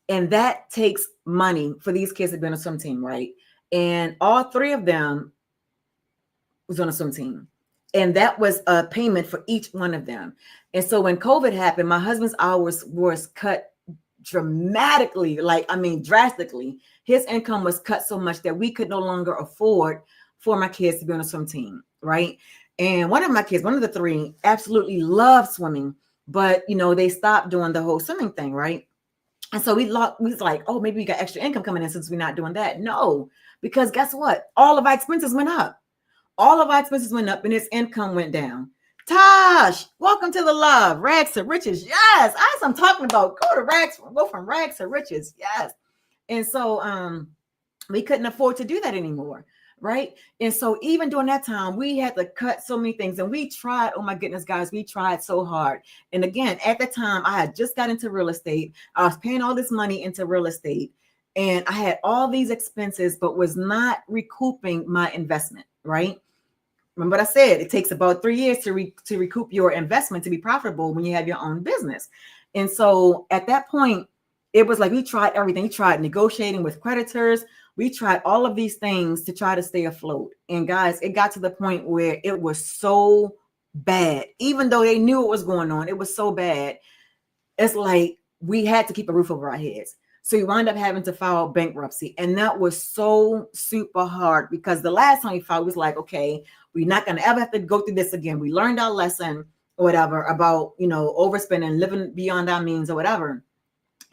And that takes money for these kids to be on a swim team, right? And all 3 of them was on a swim team. And that was a payment for each one of them. And so when COVID happened, my husband's hours was cut dramatically, drastically. His income was cut so much that we could no longer afford for my kids to be on a swim team, right? And one of my kids, one of the 3, absolutely loved swimming, but they stopped doing the whole swimming thing, right? And so we was like, oh, maybe we got extra income coming in since we're not doing that. No, because guess what? All of our expenses went up. All of our expenses went up and his income went down. Tosh, welcome to the love. Rags to riches. Yes, as I'm talking about, go from rags to riches. Yes. And so we couldn't afford to do that anymore. Right. And so even during that time, we had to cut so many things, and we tried. Oh, my goodness, guys, we tried so hard. And again, at the time, I had just got into real estate. I was paying all this money into real estate, and I had all these expenses, but was not recouping my investment. Right. Remember what I said? It takes about 3 years to recoup your investment to be profitable when you have your own business. And so at that point, it was like we tried everything. We tried negotiating with creditors. We tried all of these things to try to stay afloat. And guys, it got to the point where it was so bad. Even though they knew what was going on, it was so bad. It's like we had to keep a roof over our heads. So we wound up having to file bankruptcy. And that was so super hard because the last time we filed was like, okay, we're not going to ever have to go through this again. We learned our lesson or whatever about, overspending, living beyond our means or whatever.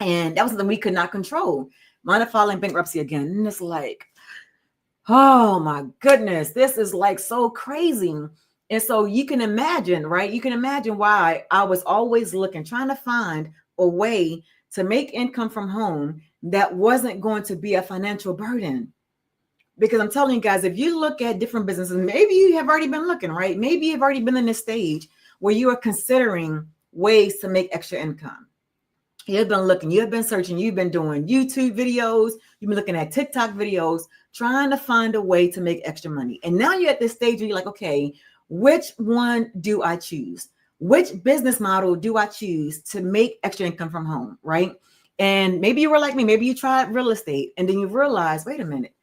And that was something we could not control. Mine filing bankruptcy again. And it's like, oh my goodness, this is like so crazy. And so you can imagine, right? You can imagine why I was always looking, trying to find a way to make income from home that wasn't going to be a financial burden. Because I'm telling you guys, if you look at different businesses, maybe you have already been looking, right? Maybe you've already been in this stage where you are considering ways to make extra income. You've been looking, you've been searching, you've been doing YouTube videos, you've been looking at TikTok videos, trying to find a way to make extra money. And now you're at this stage where you're like, okay, which one do I choose? Which business model do I choose to make extra income from home, right? And maybe you were like me, maybe you tried real estate and then you realize, wait a minute,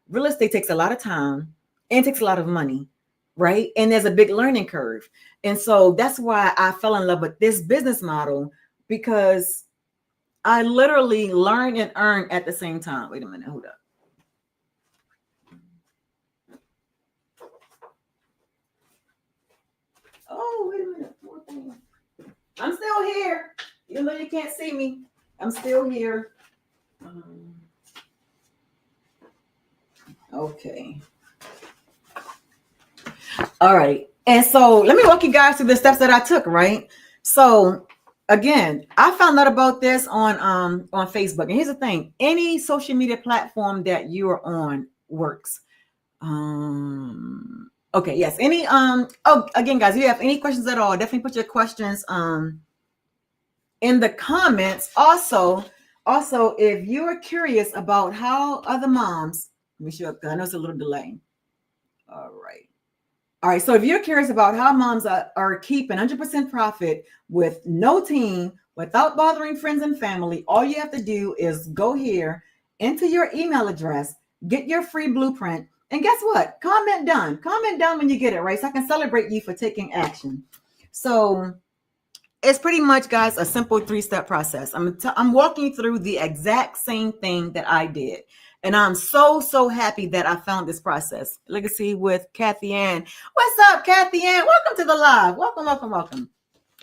real estate takes a lot of time and takes a lot of money, right? And there's a big learning curve. And so that's why I fell in love with this business model, because I literally learn and earn at the same time. Wait a minute, hold up. Oh, wait a minute. More thing. I'm still here. Even though you can't see me, I'm still here. Okay. All right. And so let me walk you guys through the steps that I took, right? So again, I found out about this on Facebook. And here's the thing: any social media platform that you are on works. Okay, yes. Any oh, again, guys, if you have any questions at all, definitely put your questions in the comments. Also, if you are curious about how other moms, let me show up, because I know it's a little delay. All right. So if you're curious about how moms are keeping 100% profit with no team, without bothering friends and family, all you have to do is go here, enter your email address, get your free blueprint, and guess what? Comment done. Comment done when you get it, right? So I can celebrate you for taking action. So it's pretty much, guys, a simple 3-step process. I'm walking you through the exact same thing that I did. And I'm so happy that I found this process. Legacy with Kathy Ann. What's up, Kathy Ann? Welcome to the live. Welcome.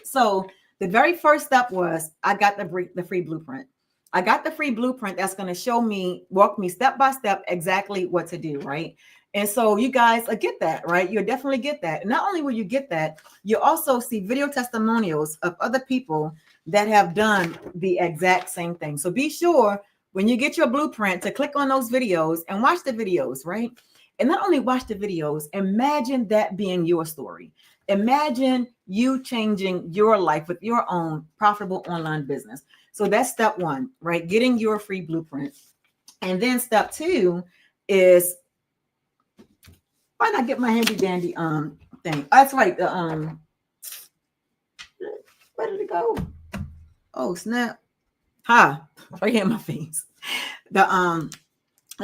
So the very first step was I got the free blueprint. I got the free blueprint that's going to walk me step by step exactly what to do, right? And so you guys get that, right? You'll definitely get that. And not only will you get that, you also see video testimonials of other people that have done the exact same thing. So be sure when you get your blueprint to click on those videos and watch the videos, right? And not only watch the videos, imagine that being your story. Imagine you changing your life with your own profitable online business. So that's step 1, right? Getting your free blueprint. And then step 2 is, why not get my handy dandy thing? That's right. The where did it go? Oh, snap. Right here in my face. The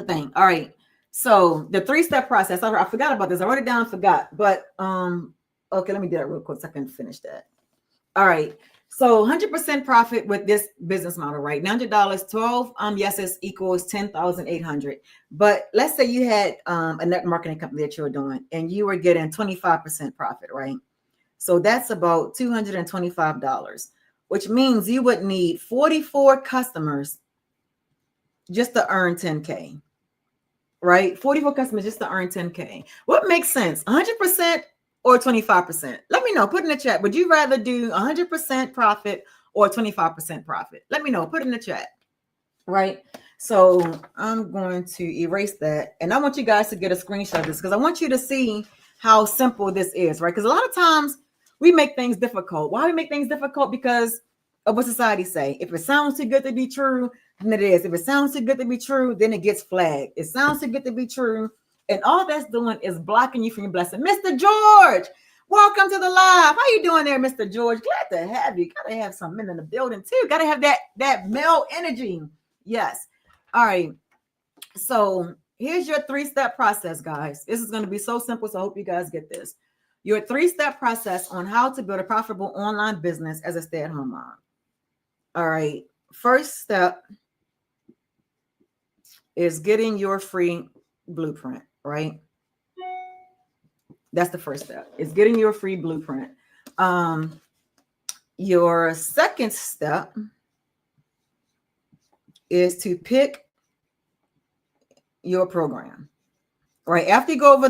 thing. All right. So the 3-step process. I forgot about this. I wrote it down, forgot. But okay, let me do that real quick so I can finish that. All right. So 100% profit with this business model, right? $900, 12 yeses equals 10,800. But let's say you had a net marketing company that you were doing and you were getting 25% profit, right? So that's about $225, which means you would need 44 customers just to earn 10K, right? 44 customers just to earn 10K. What makes sense? 100% or 25%? Let me know. Put in the chat. Would you rather do 100% profit or 25% profit? Let me know. Put in the chat, right? So I'm going to erase that. And I want you guys to get a screenshot of this because I want you to see how simple this is, right? Because a lot of times we make things difficult. Why we make things difficult? Because of what society say. If it sounds too good to be true, then it is. If it sounds too good to be true, then it gets flagged. It sounds too good to be true. And all that's doing is blocking you from your blessing. Mr. George, welcome to the live. How you doing there, Mr. George? Glad to have you. Gotta have some men in the building too. Gotta have that male energy. Yes. All right. So here's your 3-step process, guys. This is going to be so simple. So I hope you guys get this. Your 3-step process on how to build a profitable online business as a stay-at-home mom. All right. First step is getting your free blueprint, right? That's the first step. It's getting your free blueprint. Your second step is to pick your program. Right after you go over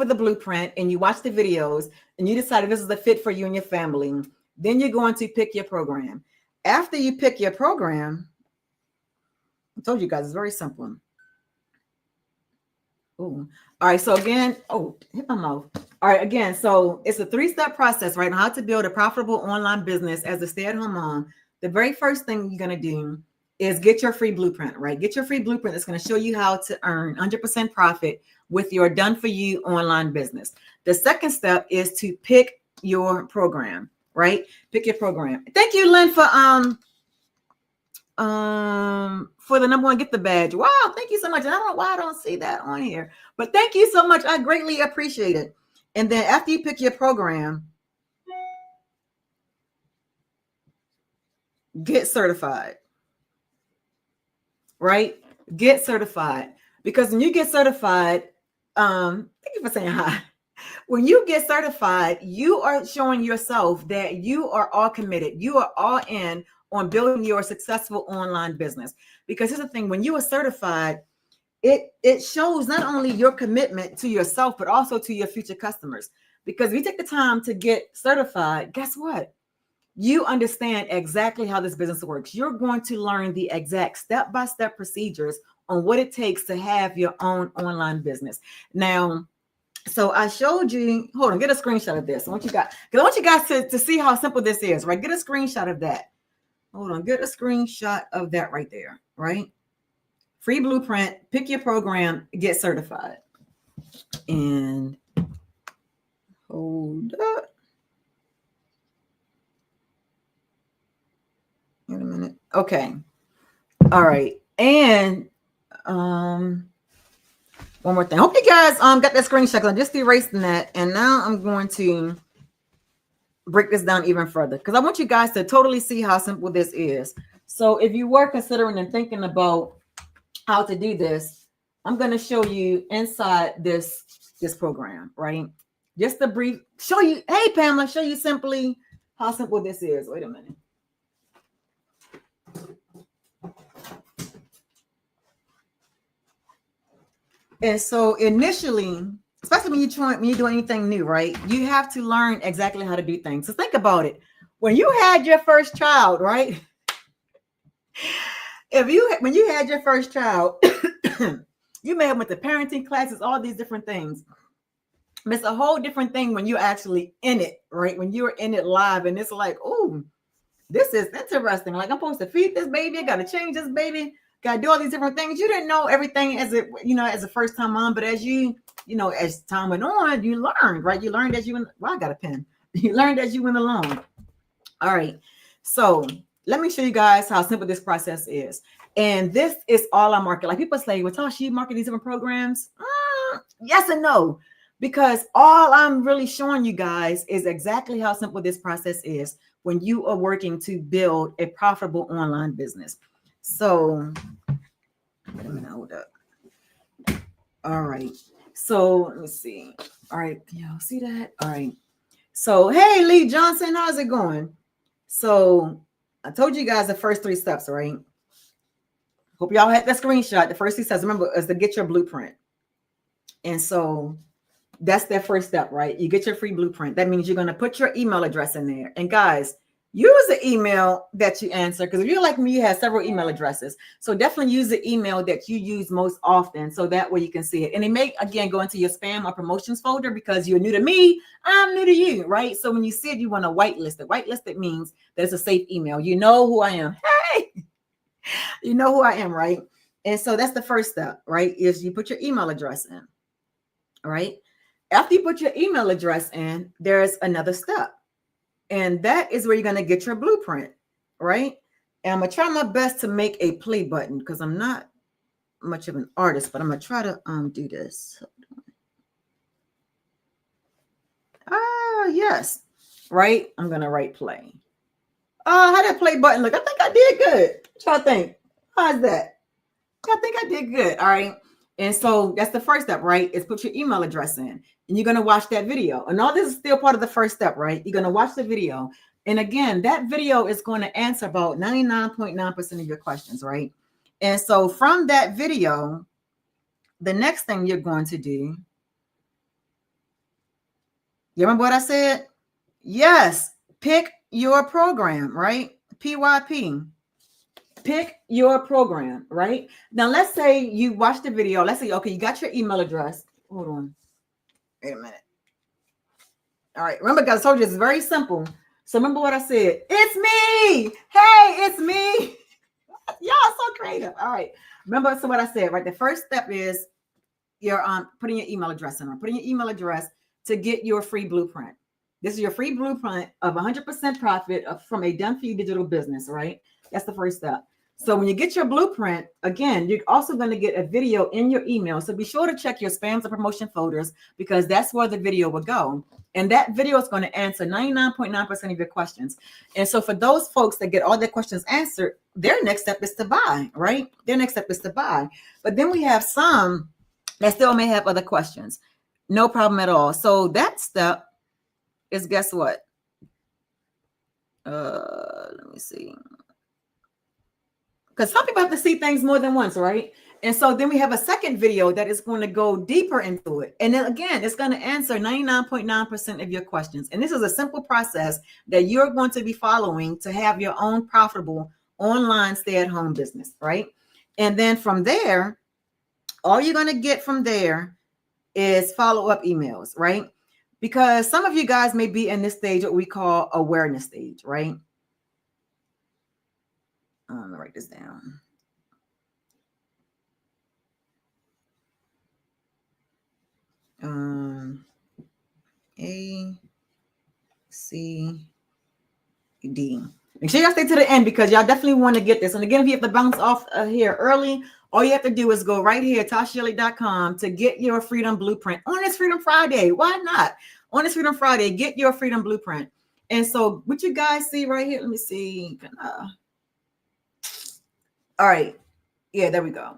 the blueprint and you watch the videos and you decide if this is a fit for you and your family, then you're going to pick your program. After you pick your program, I told you guys it's very simple. Ooh. All right. So again, hit my mouth. All right. Again, so it's a 3-step process, right? On how to build a profitable online business as a stay-at-home mom. The very first thing you're going to do is get your free blueprint, right? Get your free blueprint that's going to show you how to earn 100% profit with your done-for-you online business. The second step is to pick your program, right? Pick your program. Thank you, Lynn, for the number 1 get the badge. Wow, thank you so much. And I don't know why I don't see that on here, but thank you so much. I greatly appreciate it. And then after you pick your program, get certified. Right? Get certified. Because when you get certified, thank you for saying hi. When you get certified, you are showing yourself that you are all committed. You are all in on building your successful online business. Because here's the thing, when you are certified, it shows not only your commitment to yourself, but also to your future customers. Because if you take the time to get certified, guess what? You understand exactly how this business works. You're going to learn the exact step-by-step procedures on what it takes to have your own online business. Now, so I showed you, hold on, get a screenshot of this. I want you guys to see how simple this is, right? Get a screenshot of that. Hold on, get a screenshot of that right there, right? Free blueprint, pick your program, get certified. And hold up. Wait a minute. Okay. All right. And one more thing. Hope you guys got that screenshot. I'm just erasing that. And now I'm going to break this down even further because I want you guys to totally see how simple this is. So if you were considering and thinking about how to do this, I'm going to show you inside this program, right? Just a brief show you. Hey, Pamela, show you simply how simple this is. Wait a minute. And so initially, especially when you do anything new, right? You have to learn exactly how to do things. So think about it. When you had your first child, right? When you had your first child, you may have went to parenting classes, all these different things. But it's a whole different thing when you're actually in it, right? When you're in it live, and it's like, oh, this is interesting. Like, I'm supposed to feed this baby, I gotta change this baby, gotta do all these different things. You didn't know everything as a first-time mom, but as as time went on, you learned, right? You learned as you went. Well, I got a pen. You learned as you went along. All right. So let me show you guys how simple this process is. And this is all I market. Like people say, well, Tasha, you market these different programs? Yes and no. Because all I'm really showing you guys is exactly how simple this process is when you are working to build a profitable online business. So, wait a minute, hold up. All right. So, let me see. All right. Can y'all see that? All right. So, hey, Lee Johnson, how's it going? So, I told you guys the first 3 steps, right? Hope y'all had that screenshot. The first 3 steps, remember, is to get your blueprint. And so, that's their first step, right? You get your free blueprint. That means you're going to put your email address in there. And guys, use the email that you answer. Because if you're like me, you have several email addresses. So definitely use the email that you use most often. So that way you can see it. And it may, again, go into your spam or promotions folder because you're new to me. I'm new to you, right? So when you see it, you want to whitelist it. Whitelist it means that it's a safe email. You know who I am. Hey, you know who I am, right? And so that's the first step, right? Is you put your email address in, all right? After you put your email address in, there's another step. And that is where you're going to get your blueprint, right? And I'm going to try my best to make a play button because I'm not much of an artist, but I'm going to try to do this. Yes, right? I'm going to write play. How that play button look? I think I did good. What y'all think? How's that? I think I did good. All right. And so that's the first step, right? Is put your email address in and you're going to watch that video. And all this is still part of the first step, right? You're going to watch the video. And again, that video is going to answer about 99.9% of your questions, right? And so from that video, the next thing you're going to do, you remember what I said? Yes, pick your program, right? PYP. Pick your program, right? Now, let's say you watched the video. Let's say, okay, you got your email address. Hold on. Wait a minute. All right. Remember, guys, I told you it's very simple. So remember what I said. It's me. Hey, it's me. Y'all so creative. All right. Remember so what I said, right? The first step is you're putting your email address in, or putting your email address to get your free blueprint. This is your free blueprint of 100% profit from a done for you digital business, right? That's the first step. So when you get your blueprint, again, you're also going to get a video in your email. So be sure to check your spams and promotion folders, because that's where the video will go. And that video is going to answer 99.9% of your questions. And so for those folks that get all their questions answered, their next step is to buy, right? Their next step is to buy. But then we have some that still may have other questions. No problem at all. So that step is, guess what? Let me see. Because some people have to see things more than once, right? And so then we have a second video that is going to go deeper into it. And then again, it's going to answer 99.9% of your questions. And this is a simple process that you're going to be following to have your own profitable online stay-at-home business, right? And then from there, all you're going to get from there is follow-up emails, right? Because some of you guys may be in this stage, what we call awareness stage, right? Let me write this down. A, C, D. Make sure y'all stay to the end, because y'all definitely want to get this. And again, if you have to bounce off here early, all you have to do is go right here, TashaElliott.com, to get your Freedom Blueprint on this Freedom Friday. Why not? On this Freedom Friday, get your Freedom Blueprint. And so what you guys see right here, let me see. All right. Yeah, there we go.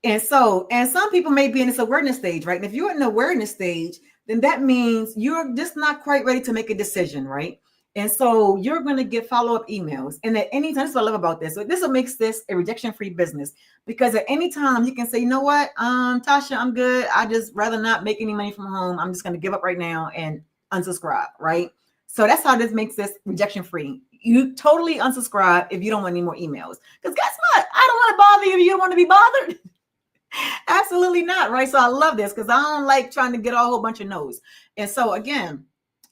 And so, and some people may be in this awareness stage, right? And if you're in the awareness stage, then that means you're just not quite ready to make a decision, right? And so you're going to get follow-up emails. And at any time, that's what I love about this. So this will make this a rejection-free business, because at any time you can say, you know what, Tasha, I'm good. I just rather not make any money from home. I'm just going to give up right now and unsubscribe, right? So that's how this makes this rejection-free. You totally unsubscribe if you don't want any more emails. Because guess what? I don't want to bother you if you don't want to be bothered. Absolutely not, right? So I love this, because I don't like trying to get a whole bunch of no's. And so again,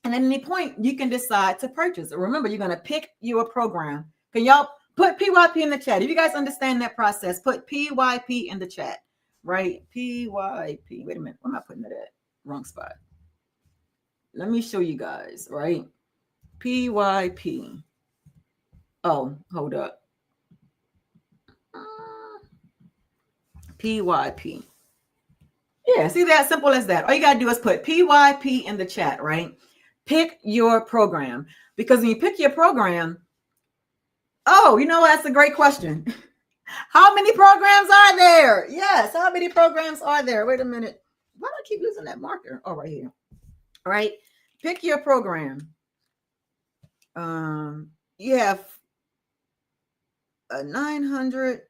and at any point you can decide to purchase. Remember, you're going to pick your program. Can y'all put PYP in the chat? If you guys understand that process, put PYP in the chat, right? PYP. Wait a minute. Where am I putting it at? Wrong spot. Let me show you guys, right? PYP. Oh, hold up. PYP. Yeah, see, that simple as that. All you got to do is put PYP in the chat, right? Pick your program. Because when you pick your program, oh, you know what? That's a great question. How many programs are there? Yes, how many programs are there? Wait a minute. Why do I keep losing that marker? Oh, right here. All right. Pick your program. You have a 900,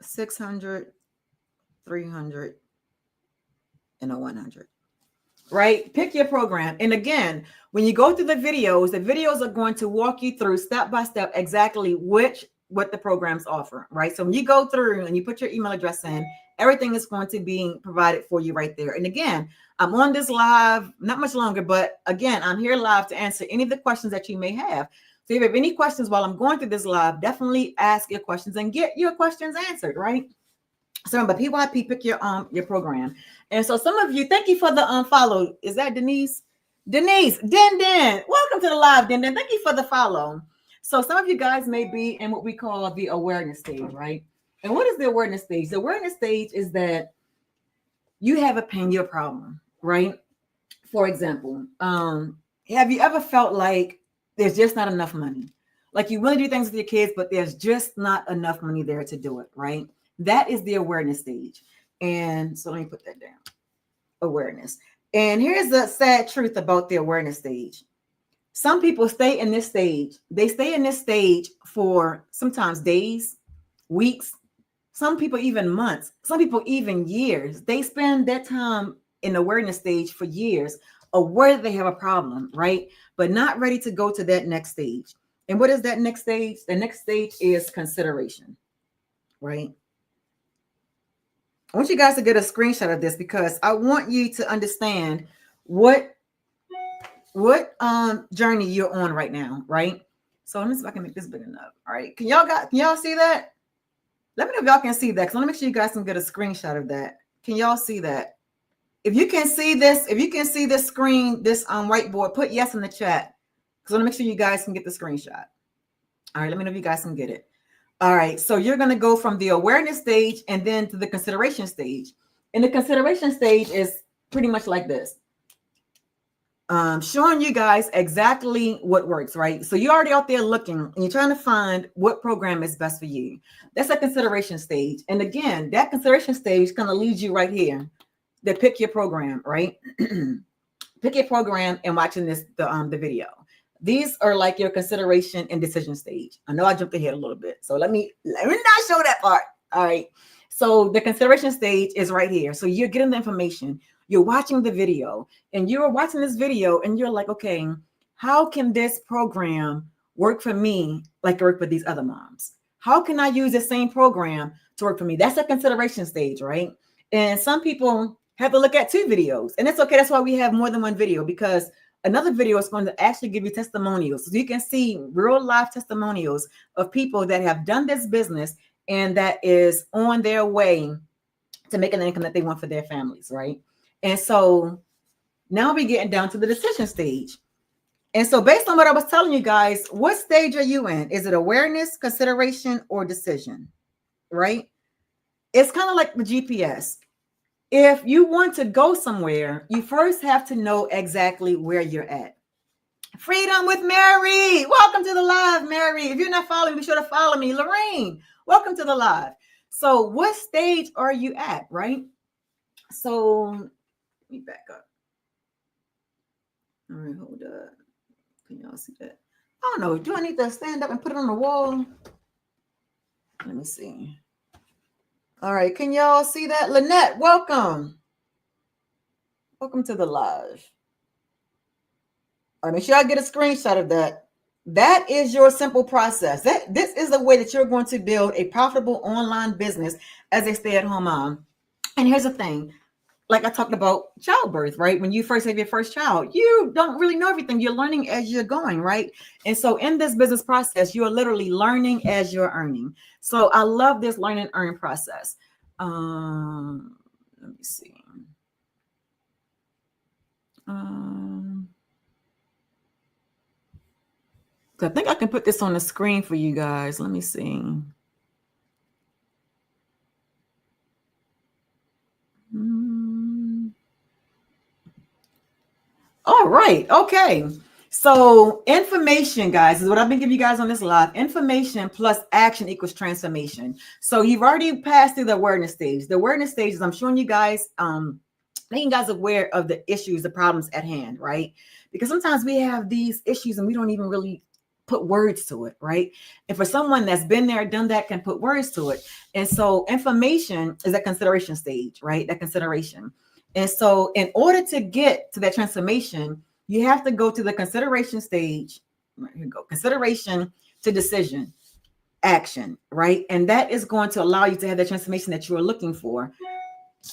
600, 300, and a 100, right? Pick your program. And again, when you go through the videos are going to walk you through step by step exactly what the programs offer, right? So when you go through and you put your email address in, everything is going to be provided for you right there. And again, I'm on this live, not much longer, but again, I'm here live to answer any of the questions that you may have. So if you have any questions while I'm going through this live, definitely ask your questions and get your questions answered, right? So remember, PYP, pick your program. And so some of you, thank you for the follow. Is that Denise? Denise, Den. Welcome to the live, Den. Thank you for the follow. So some of you guys may be in what we call the awareness stage, right? And what is the awareness stage? The awareness stage is that you have a pain, your problem, right? For example, have you ever felt like there's just not enough money? Like you want to do things with your kids, but there's just not enough money there to do it, right? That is the awareness stage. And so let me put that down. Awareness. And here's the sad truth about the awareness stage. Some people stay in this stage. They stay in this stage for sometimes days, weeks, some people even months, some people even years. They spend that time in awareness stage for years, aware they have a problem, right? But not ready to go to that next stage. And what is that next stage? The next stage is consideration, right? I want you guys to get a screenshot of this because I want you to understand what journey you're on right now, right? So let me see if I can make this big enough. All right. Can y'all see that? Let me know if y'all can see that, because I want to make sure you guys can get a screenshot of that. Can y'all see that? If you can see this, screen, this whiteboard, put yes in the chat, because I want to make sure you guys can get the screenshot. All right, let me know if you guys can get it. All right, so you're going to go from the awareness stage and then to the consideration stage. And the consideration stage is pretty much like this. Showing you guys exactly what works, right? So you're already out there looking and you're trying to find what program is best for you. That's a consideration stage. And again, that consideration stage kind of leads you right here to pick your program, right? Pick your program and watching the video. These are like your consideration and decision stage. I know I jumped ahead a little bit, so let me not show that part. All right. So the consideration stage is right here. So you're getting the information. You're watching the video, and you're watching this video, and you're like, okay, how can this program work for me like it worked for these other moms? How can I use the same program to work for me? That's a consideration stage, right? And some people have to look at 2 videos, and it's okay. That's why we have more than one video, because another video is going to actually give you testimonials. So you can see real life testimonials of people that have done this business and that is on their way to making the income that they want for their families, right? And so now we're getting down to the decision stage. And so based on what I was telling you guys, what stage are you in? Is it awareness, consideration, or decision, right? It's kind of like the GPS. If you want to go somewhere, you first have to know exactly where you're at. Freedom with Mary. Welcome to the live, Mary. If you're not following me, be sure to follow me. Lorraine, welcome to the live. So what stage are you at, right? So let me back up. All right, hold up. Can y'all see that? I don't know. Do I need to stand up and put it on the wall? Let me see. All right, can y'all see that? Lynette, welcome. Welcome to the live. All right, make sure I get a screenshot of that. That is your simple process. This is the way that you're going to build a profitable online business as a stay-at-home mom. And here's the thing. Like I talked about childbirth, right? When you first have your first child, you don't really know everything. You're learning as you're going, right? And so in this business process, you're literally learning as you're earning. So I love this learn and earn process. Let me see. I think I can put this on the screen for you guys. Let me see. All right. Okay. So information, guys, is what I've been giving you guys on this live. Information plus action equals transformation. So you've already passed through the awareness stage. The awareness stage is I'm showing you guys, making you guys aware of the issues, the problems at hand, right? Because sometimes we have these issues and we don't even really put words to it, right? And for someone that's been there, done that, can put words to it. And so information is that consideration stage, right? That consideration. And so in order to get to that transformation, you have to go to the consideration stage. Here you go. Consideration to decision, action, right? And that is going to allow you to have the transformation that you are looking for,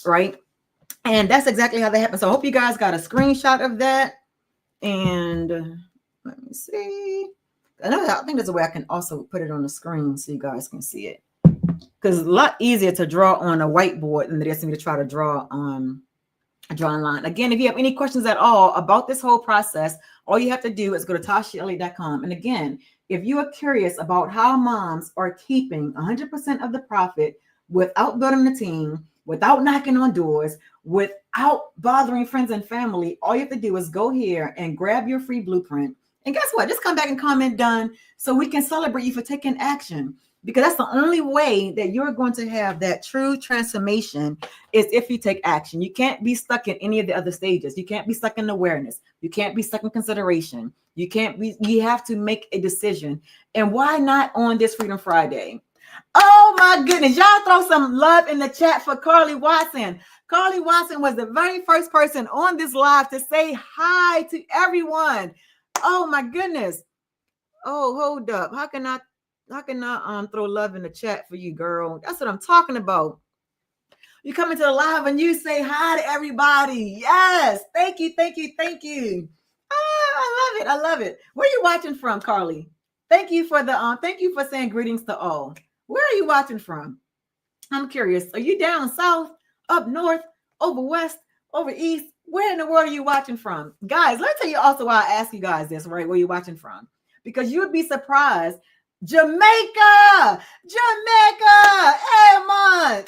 right? And that's exactly how that happens. So I hope you guys got a screenshot of that. And let me see. I think there's a way I can also put it on the screen so you guys can see it. Because it's a lot easier to draw on a whiteboard than it is for me to try to draw on a drawing line. Again, if you have any questions at all about this whole process, all you have to do is go to TashaElliott.com. And again, if you are curious about how moms are keeping 100% of the profit without building a team, without knocking on doors, without bothering friends and family, all you have to do is go here and grab your free blueprint. And guess what? Just come back and comment done so we can celebrate you for taking action. Because that's the only way that you're going to have that true transformation is if you take action. You can't be stuck in any of the other stages. You can't be stuck in awareness. You can't be stuck in consideration. You have to make a decision. And why not on this Freedom Friday? Oh my goodness. Y'all throw some love in the chat for Carly Watson. Carly Watson was the very first person on this live to say hi to everyone. Oh my goodness. Oh, hold up. How can I throw love in the chat for you, girl? That's what I'm talking about. You come into the live and you say hi to everybody. Yes. Thank you. Thank you. Thank you. I love it. I love it. Where are you watching from, Carly? Thank you for saying greetings to all. Where are you watching from? I'm curious. Are you down south, up north, over west, over east? Where in the world are you watching from? Guys, let me tell you also why I ask you guys this, right? Where you watching from? Because you would be surprised. Jamaica! Jamaica! Hey, man!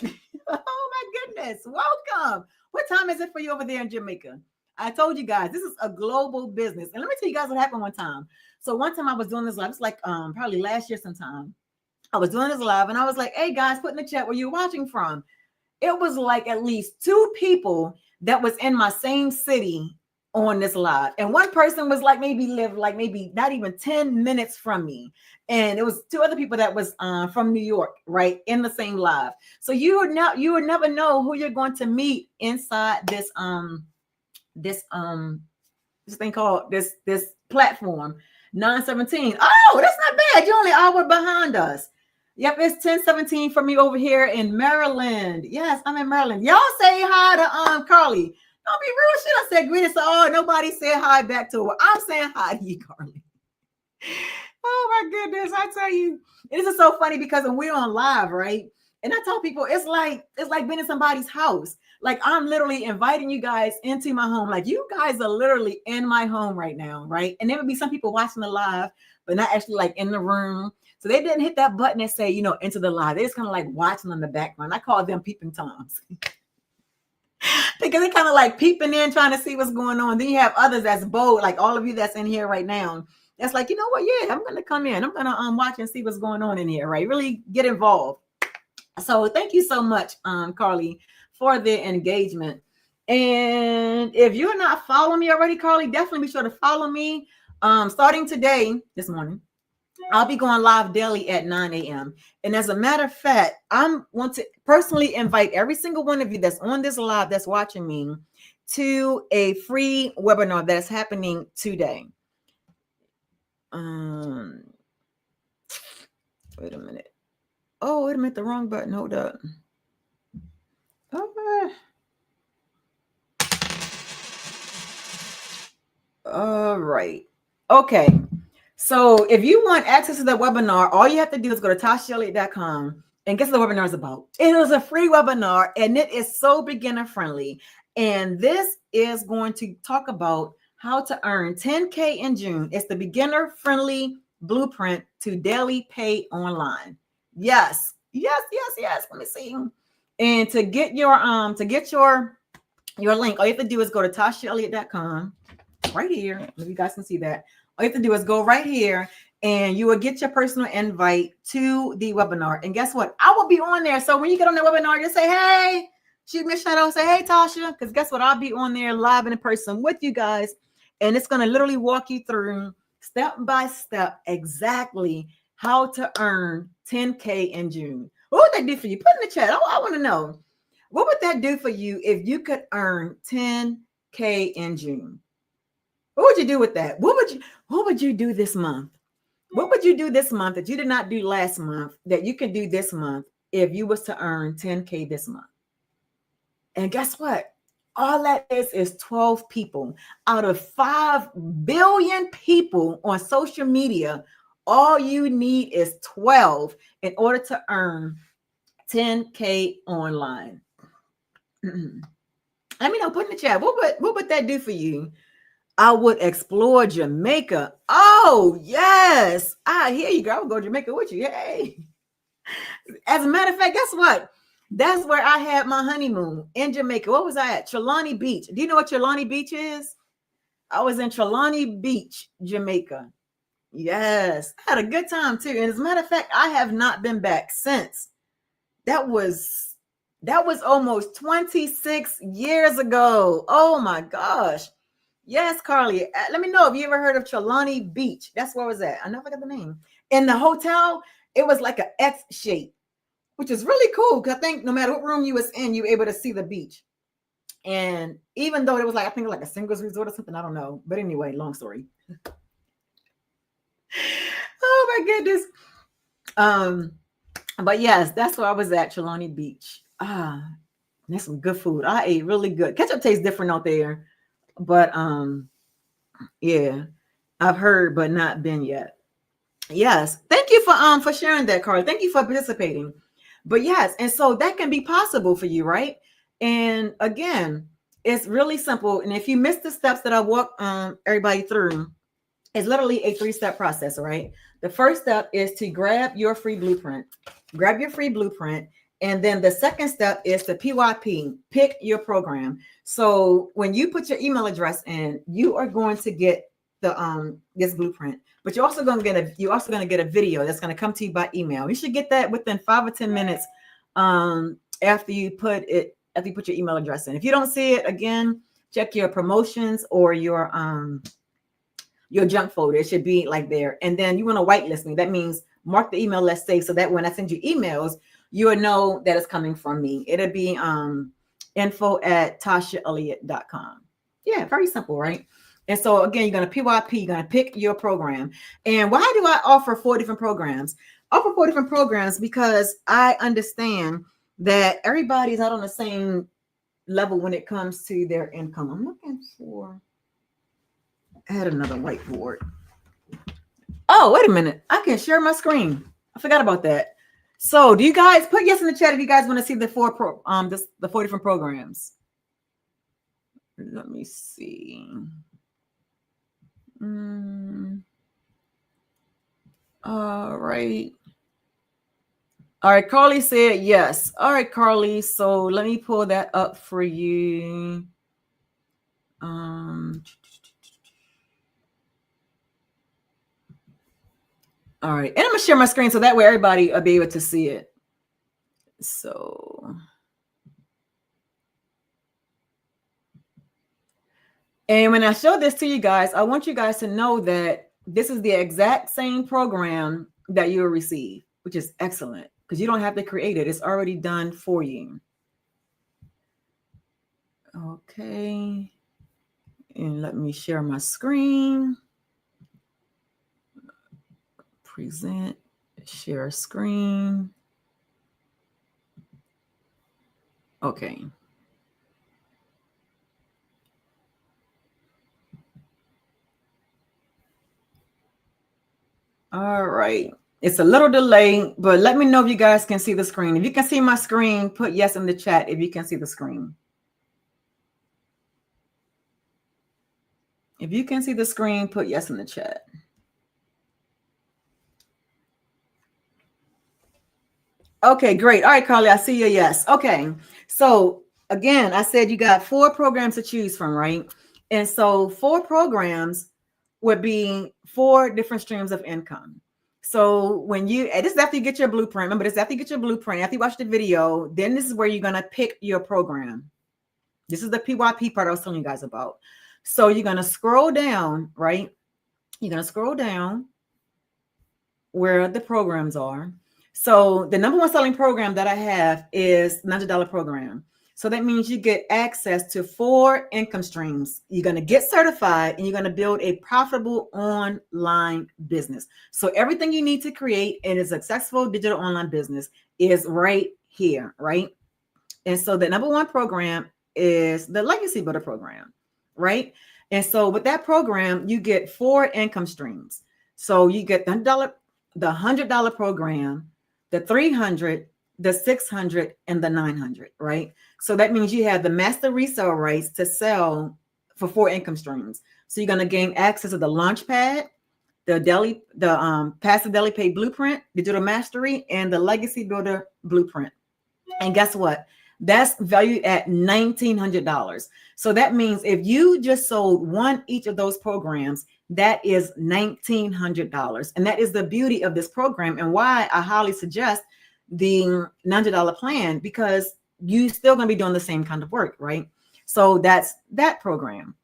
Oh my goodness. Welcome. What time is it for you over there in Jamaica? I told you guys, this is a global business. And let me tell you guys what happened one time. So one time I was doing this live, it's like probably last year sometime. I was doing this live and I was like, hey guys, put in the chat where you're watching from. It was like at least 2 people that was in my same city on this live. And one person was like maybe not even 10 minutes from me. And it was 2 other people that was from New York, right, in the same live. So you would never know who you're going to meet inside this thing called this platform. 9:17. Oh, that's not bad. You're only an hour behind us. Yep, it's 10:17 for me over here in Maryland. Yes, I'm in Maryland. Y'all say hi to Carly. Don't be real shit. I said greetings to all. Nobody said hi back to her. I'm saying hi to you, Carly. Oh my goodness. I tell you, this is so funny because when we're on live, right? And I tell people it's like being in somebody's house. Like I'm literally inviting you guys into my home. Like you guys are literally in my home right now, right? And there would be some people watching the live, but not actually like in the room. So they didn't hit that button and say, into the live. They're just kind of like watching in the background. I call them peeping toms. Because they're kind of like peeping in, trying to see what's going on. Then you have others that's bold, like all of you that's in here right now. That's like, you know what? Yeah, I'm going to come in. I'm going to watch and see what's going on in here, right? Really get involved. So thank you so much, Carly, for the engagement. And if you're not following me already, Carly, definitely be sure to follow me. Starting this morning, I'll be going live daily at 9 a.m. And as a matter of fact, I want to personally invite every single one of you that's on this live, that's watching me, to a free webinar that's happening today. Wait a minute. Oh, wait a minute, the wrong button. Hold up. All right. Okay. So if you want access to the webinar, all you have to do is go to TashaElliott.com and guess what the webinar is about. It is a free webinar and it is so beginner friendly. And this is going to talk about how to earn 10K in June. It's the beginner friendly blueprint to daily pay online. Yes. Let me see. And to get your link, all you have to do is go to TashaElliott.com right here. If you guys can see that. All you have to do is go right here and you will get your personal invite to the webinar. And guess what? I will be on there. So when you get on the webinar, just say, hey, shoot me a shout out, say, hey, Tasha, because guess what? I'll be on there live in person with you guys. And it's going to literally walk you through step by step exactly how to earn 10K in June. What would that do for you? Put in the chat. I want to know. What would that do for you if you could earn 10K in June? What would you do with that? What would you do this month? What would you do this month that you did not do last month that you can do this month if you was to earn 10K this month? And guess what? All that is 12 people out of 5 billion people on social media. All you need is 12 in order to earn 10K online. Let me know, put in the chat. What would that do for you? I would explore Jamaica. Oh, yes. I hear you, girl. I would go to Jamaica with you. Hey. As a matter of fact, guess what? That's where I had my honeymoon, in Jamaica. What was I at? Trelawney Beach. Do you know what Trelawney Beach is? I was in Trelawney Beach, Jamaica. Yes. I had a good time too. And as a matter of fact, I have not been back since. That was almost 26 years ago. Oh my gosh. Yes, Carly. Let me know if you ever heard of Trelawney Beach. That's where it was at. I never got the name. In the hotel, it was like an X shape, which is really cool because I think no matter what room you was in, you were able to see the beach. And even though it was like, I think like a singles resort or something, I don't know. But anyway, long story. Oh my goodness. But yes, that's where I was at, Trelawney Beach. That's some good food. I ate really good. Ketchup tastes different out there, but yeah, I've heard, but not been yet. Yes, thank you for sharing that, Carl. Thank you for participating. But yes, and so that can be possible for you, right? And again, it's really simple. And if you miss the steps that I walk everybody through, it's literally a 3-step process, right? The first step is to grab your free blueprint. Grab your free blueprint. And then the second step is to PYP, pick your program. So when you put your email address in, you are going to get the this blueprint. But you're also going to get a video that's going to come to you by email. You should get that within 5 or 10 minutes after you put your email address in. If you don't see it, again, check your promotions or your junk folder. It should be like there. And then you want to whitelist me. That means mark the email list safe so that when I send you emails, you will know that it's coming from me. It'll be info@tashaelliott.com. Yeah, very simple, right? And so again, you're going to PYP, you're going to pick your program. And why do I offer 4 different programs? I offer 4 different programs because I understand that everybody's not on the same level when it comes to their income. I'm looking for, I had another whiteboard. Oh, wait a minute. I can share my screen. I forgot about that. So do you guys put yes in the chat if you guys want to see the 4 different programs? Let me see. All right. All right, Carly said yes. All right, Carly. So let me pull that up for you. All right, and I'm gonna share my screen so that way everybody will be able to see it. So, and when I show this to you guys, I want you guys to know that this is the exact same program that you'll receive, which is excellent because you don't have to create it. It's already done for you. Okay. And let me share my screen. Present, share screen. Okay. All right. It's a little delay, but let me know if you guys can see the screen. If you can see my screen, put yes in the chat if you can see the screen. If you can see the screen, put yes in the chat. Okay, great. All right, Carly, I see your yes. Okay. So again, I said you got 4 programs to choose from, right? And so 4 programs would be 4 different streams of income. So when this is after you get your blueprint. Remember, this is after you get your blueprint, after you watch the video, then this is where you're going to pick your program. This is the PYP part I was telling you guys about. So you're going to scroll down, right? You're going to scroll down where the programs are. So the number 1 selling program that I have is $900 program. So that means you get access to 4 income streams. You're going to get certified and you're going to build a profitable online business. So everything you need to create in a successful digital online business is right here, right? And so the number 1 program is the Legacy Builder program, right? And so with that program, you get 4 income streams. So you get the $100 program, the $300, the $600, and the $900, right? So that means you have the master resale rights to sell for 4 income streams. So you're going to gain access to the Launchpad, the Passive Daily Pay Blueprint, Digital Mastery, and the Legacy Builder Blueprint. And guess what? That's valued at $1,900. So that means if you just sold one each of those programs, that is $1,900. And that is the beauty of this program and why I highly suggest the $900 plan, because you still going to be doing the same kind of work, right? So that's that program.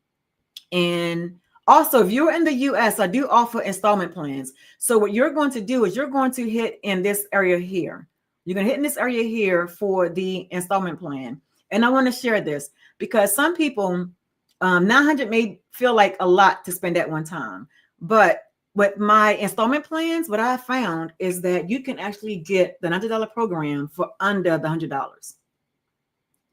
And also, if you're in the US, I do offer installment plans. So what you're going to do is you're going to hit in this area here. You're going to hit in this area here for the installment plan. And I want to share this because some people, 900 may feel like a lot to spend at one time. But with my installment plans, what I found is that you can actually get the $90 program for under the $100. Let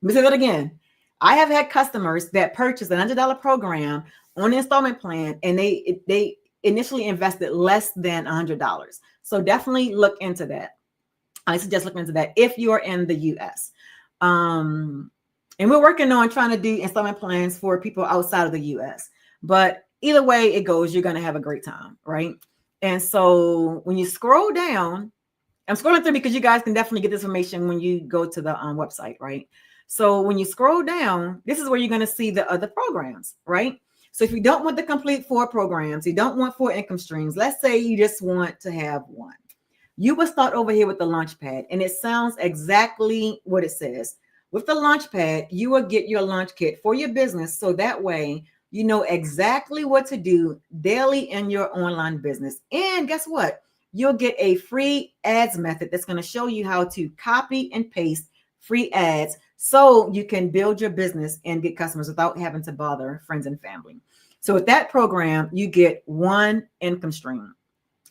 me say that again. I have had customers that purchased a $100 program on the installment plan, and they initially invested less than $100. So definitely look into that. I suggest looking into that if you are in the US. And we're working on trying to do installment plans for people outside of the US. But either way it goes, you're going to have a great time, right? And so when you scroll down, I'm scrolling through because you guys can definitely get this information when you go to the website, right? So when you scroll down, this is where you're going to see the other programs, right? So if you don't want the complete 4 programs, you don't want 4 income streams, let's say you just want to have one. You will start over here with the Launchpad, and it sounds exactly what it says. With the Launchpad, you will get your launch kit for your business. So that way, you know exactly what to do daily in your online business. And guess what? You'll get a free ads method that's going to show you how to copy and paste free ads so you can build your business and get customers without having to bother friends and family. So with that program, you get 1 income stream.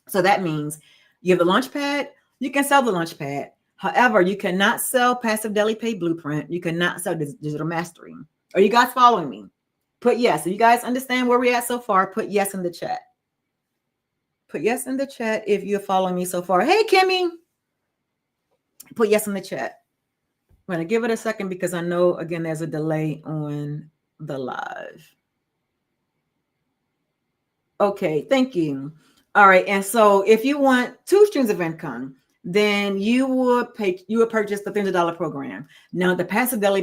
So that means you have the Launchpad, you can sell the Launchpad. However, you cannot sell Passive Daily Pay Blueprint. You cannot sell Digital Mastery. Are you guys following me? Put yes. If you guys understand where we're at so far, put yes in the chat. Put yes in the chat if you're following me so far. Hey, Kimmy. Put yes in the chat. I'm going to give it a second because I know, again, there's a delay on the live. Okay, thank you. All right, and so if you want 2 streams of income, then you would purchase the $300 program. Now, the Passive Daily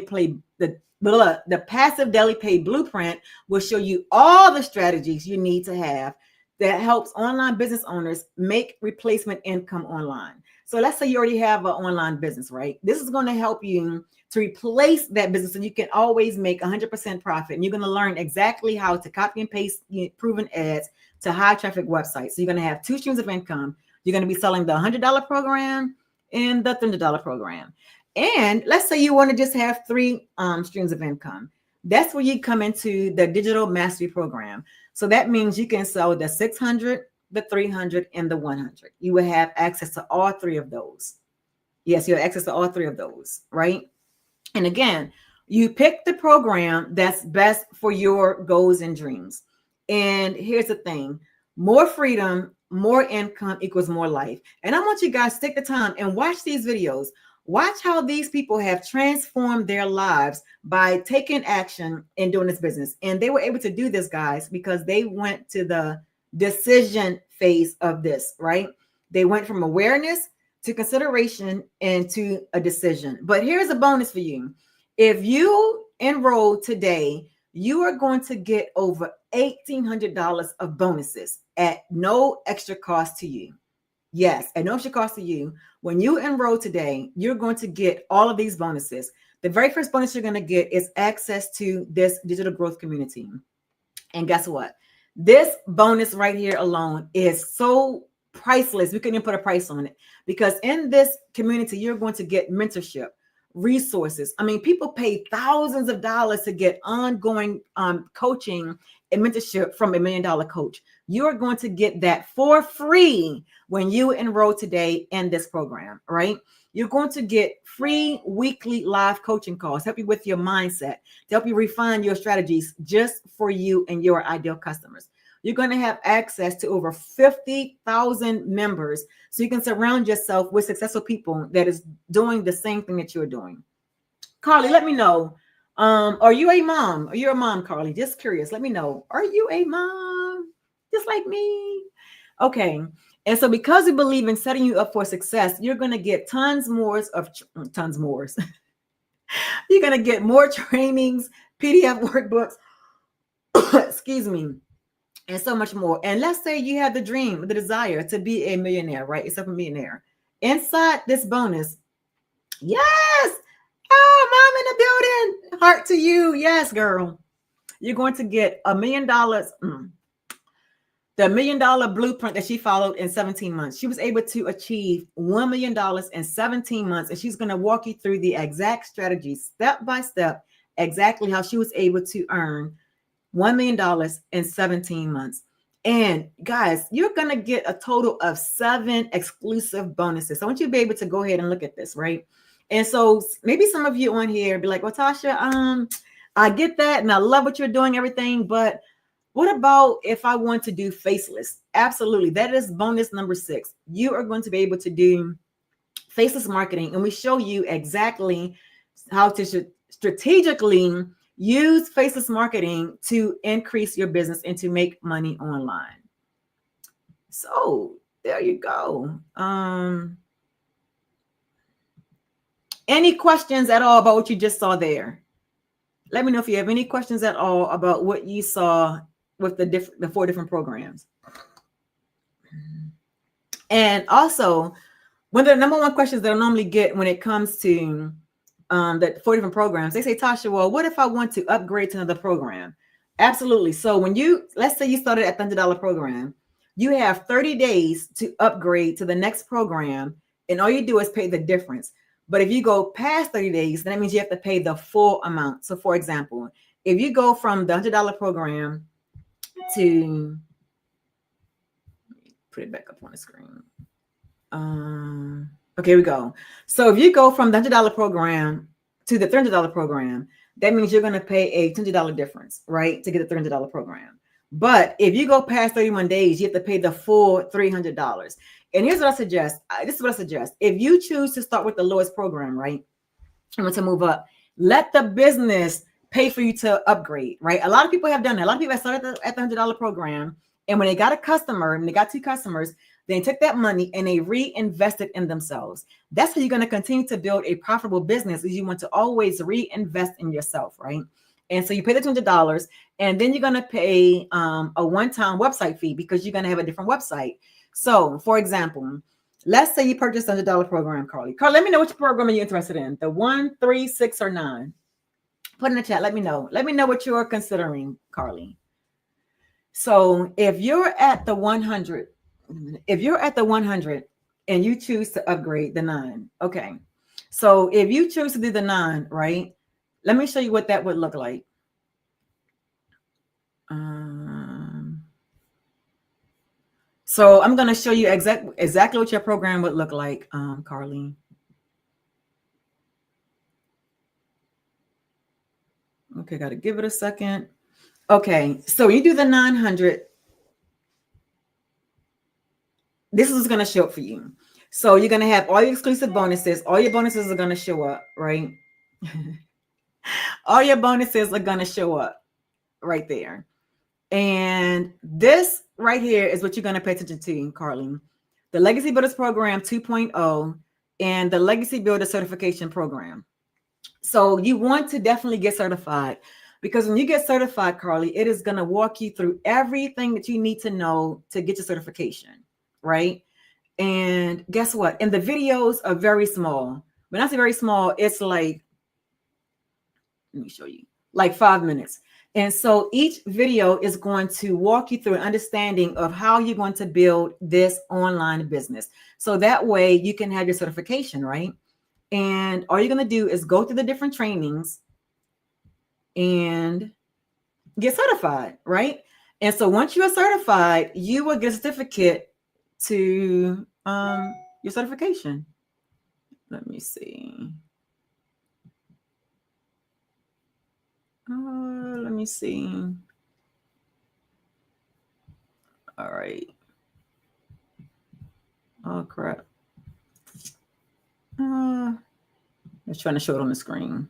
Pay Blueprint will show you all the strategies you need to have that helps online business owners make replacement income online. So let's say you already have an online business, right? This is going to help you to replace that business so you can always make 100% profit. And you're going to learn exactly how to copy and paste proven ads to high traffic websites. So you're going to have 2 streams of income. You're going to be selling the $100 program and the $300 program. And let's say you want to just have 3 streams of income. That's where you come into the Digital Mastery program. So that means you can sell the 600, the 300, and the 100. You will have access to all 3 of those. Yes, you have access to all 3 of those, right? And again, you pick the program that's best for your goals and dreams. And here's the thing: more freedom, more income equals more life. And I want you guys to take the time and watch these videos. Watch how these people have transformed their lives by taking action and doing this business. And they were able to do this, guys, because they went to the decision phase of this, right? They went from awareness to consideration and to a decision. But here's a bonus for you. If you enroll today, you are going to get over $1,800 of bonuses at no extra cost to you. Yes, at no extra cost to you. When you enroll today, you're going to get all of these bonuses. The very first bonus you're going to get is access to this digital growth community. And guess what? This bonus right here alone is so priceless. We couldn't even put a price on it, because in this community, you're going to get mentorship, resources. I mean, people pay thousands of dollars to get ongoing coaching and mentorship from $1 million coach. You're going to get that for free when you enroll today in this program, right? You're going to get free weekly live coaching calls, help you with your mindset, to help you refine your strategies just for you and your ideal customers. You're going to have access to over 50,000 members, so you can surround yourself with successful people that is doing the same thing that you're doing. Carly, let me know. Are you a mom? Are you a mom, Carly? Just curious. Let me know. Are you a mom? Just like me? Okay. And so because we believe in setting you up for success, you're going to get tons more. You're going to get more trainings, PDF workbooks, excuse me, and so much more. And let's say you have the dream, the desire to be a millionaire, right? Yourself a millionaire. Inside this bonus, yes. Oh, mom in the building. Heart to you. Yes, girl. You're going to get $1 million. The $1 million blueprint that she followed in 17 months. She was able to achieve $1 million in 17 months. And she's going to walk you through the exact strategy, step by step, exactly how she was able to earn $1 million in 17 months. And guys, you're going to get a total of 7 exclusive bonuses. So I want you to be able to go ahead and look at this, right? And so maybe some of you on here be like, well, Tasha, I get that. And I love what you're doing, everything. But what about if I want to do faceless? Absolutely. That is bonus number 6. You are going to be able to do faceless marketing. And we show you exactly how to strategically use faceless marketing to increase your business and to make money online. So there you go. Any questions at all about what you just saw there? Let me know if you have any questions at all about what you saw with the 4 different programs. And also, one of the number one questions that I normally get when it comes to the 4 different programs, they say, Tasha, well, what if I want to upgrade to another program? Absolutely. So when let's say you started at the $100 program, you have 30 days to upgrade to the next program, and all you do is pay the difference. But if you go past 30 days, then that means you have to pay the full amount. So for example, if you go from the $100 program to, put it back up on the screen. Okay, here we go. So if you go from the $100 program to the $300 program, that means you're going to pay a $200 difference, right, to get the $300 program. But if you go past 31 days, you have to pay the full $300. And here's what I suggest. This is what I suggest. If you choose to start with the lowest program, right, and want to move up, let the business pay for you to upgrade, right? A lot of people have done that. A lot of people have started at the $100 program, and when they got a customer, and they got 2 customers, they took that money and they reinvested in themselves. That's how you're going to continue to build a profitable business, is you want to always reinvest in yourself, right? And so you pay the $200, and then you're going to pay a one-time website fee because you're going to have a different website. So, for example, let's say you purchased a $100 program, Carly. Carly, let me know which program are you interested in, the 1, 3, 6, or 9. Put in the chat. Let me know. Let me know what you're considering, Carly. So if you're at the 100, and you choose to upgrade the 9, okay. So if you choose to do the 9, right, let me show you what that would look like. So I'm going to show you exactly what your program would look like, Carly. Okay, got to give it a second. Okay, so you do the 900. This is going to show up for you. So you're going to have all your exclusive bonuses. All your bonuses are going to show up, right? All your bonuses are going to show up right there. And this right here is what you're going to pay attention to, Carly. The Legacy Builders Program 2.0 and the Legacy Builder Certification Program. So you want to definitely get certified, because when you get certified, Carly, it is going to walk you through everything that you need to know to get your certification, right? And guess what? And the videos are very small. When I say very small, it's like, let me show you, like 5 minutes. And so each video is going to walk you through an understanding of how you're going to build this online business. So that way you can have your certification, right? And all you're going to do is go through the different trainings and get certified, right? And so once you are certified, you will get a certificate to your certification. Let me see. Let me see. All right. Oh, crap. I was trying to show it on the screen.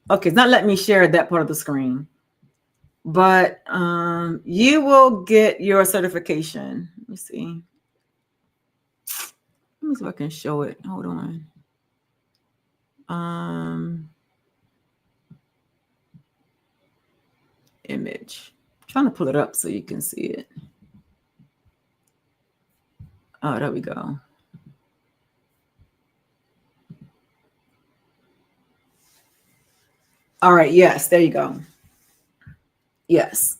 Okay, it's not letting me share that part of the screen. But you will get your certification. Let me see. Let me see if I can show it. Hold on. Image. I'm trying to pull it up so you can see it. Oh, there we go. All right. Yes, there you go. Yes.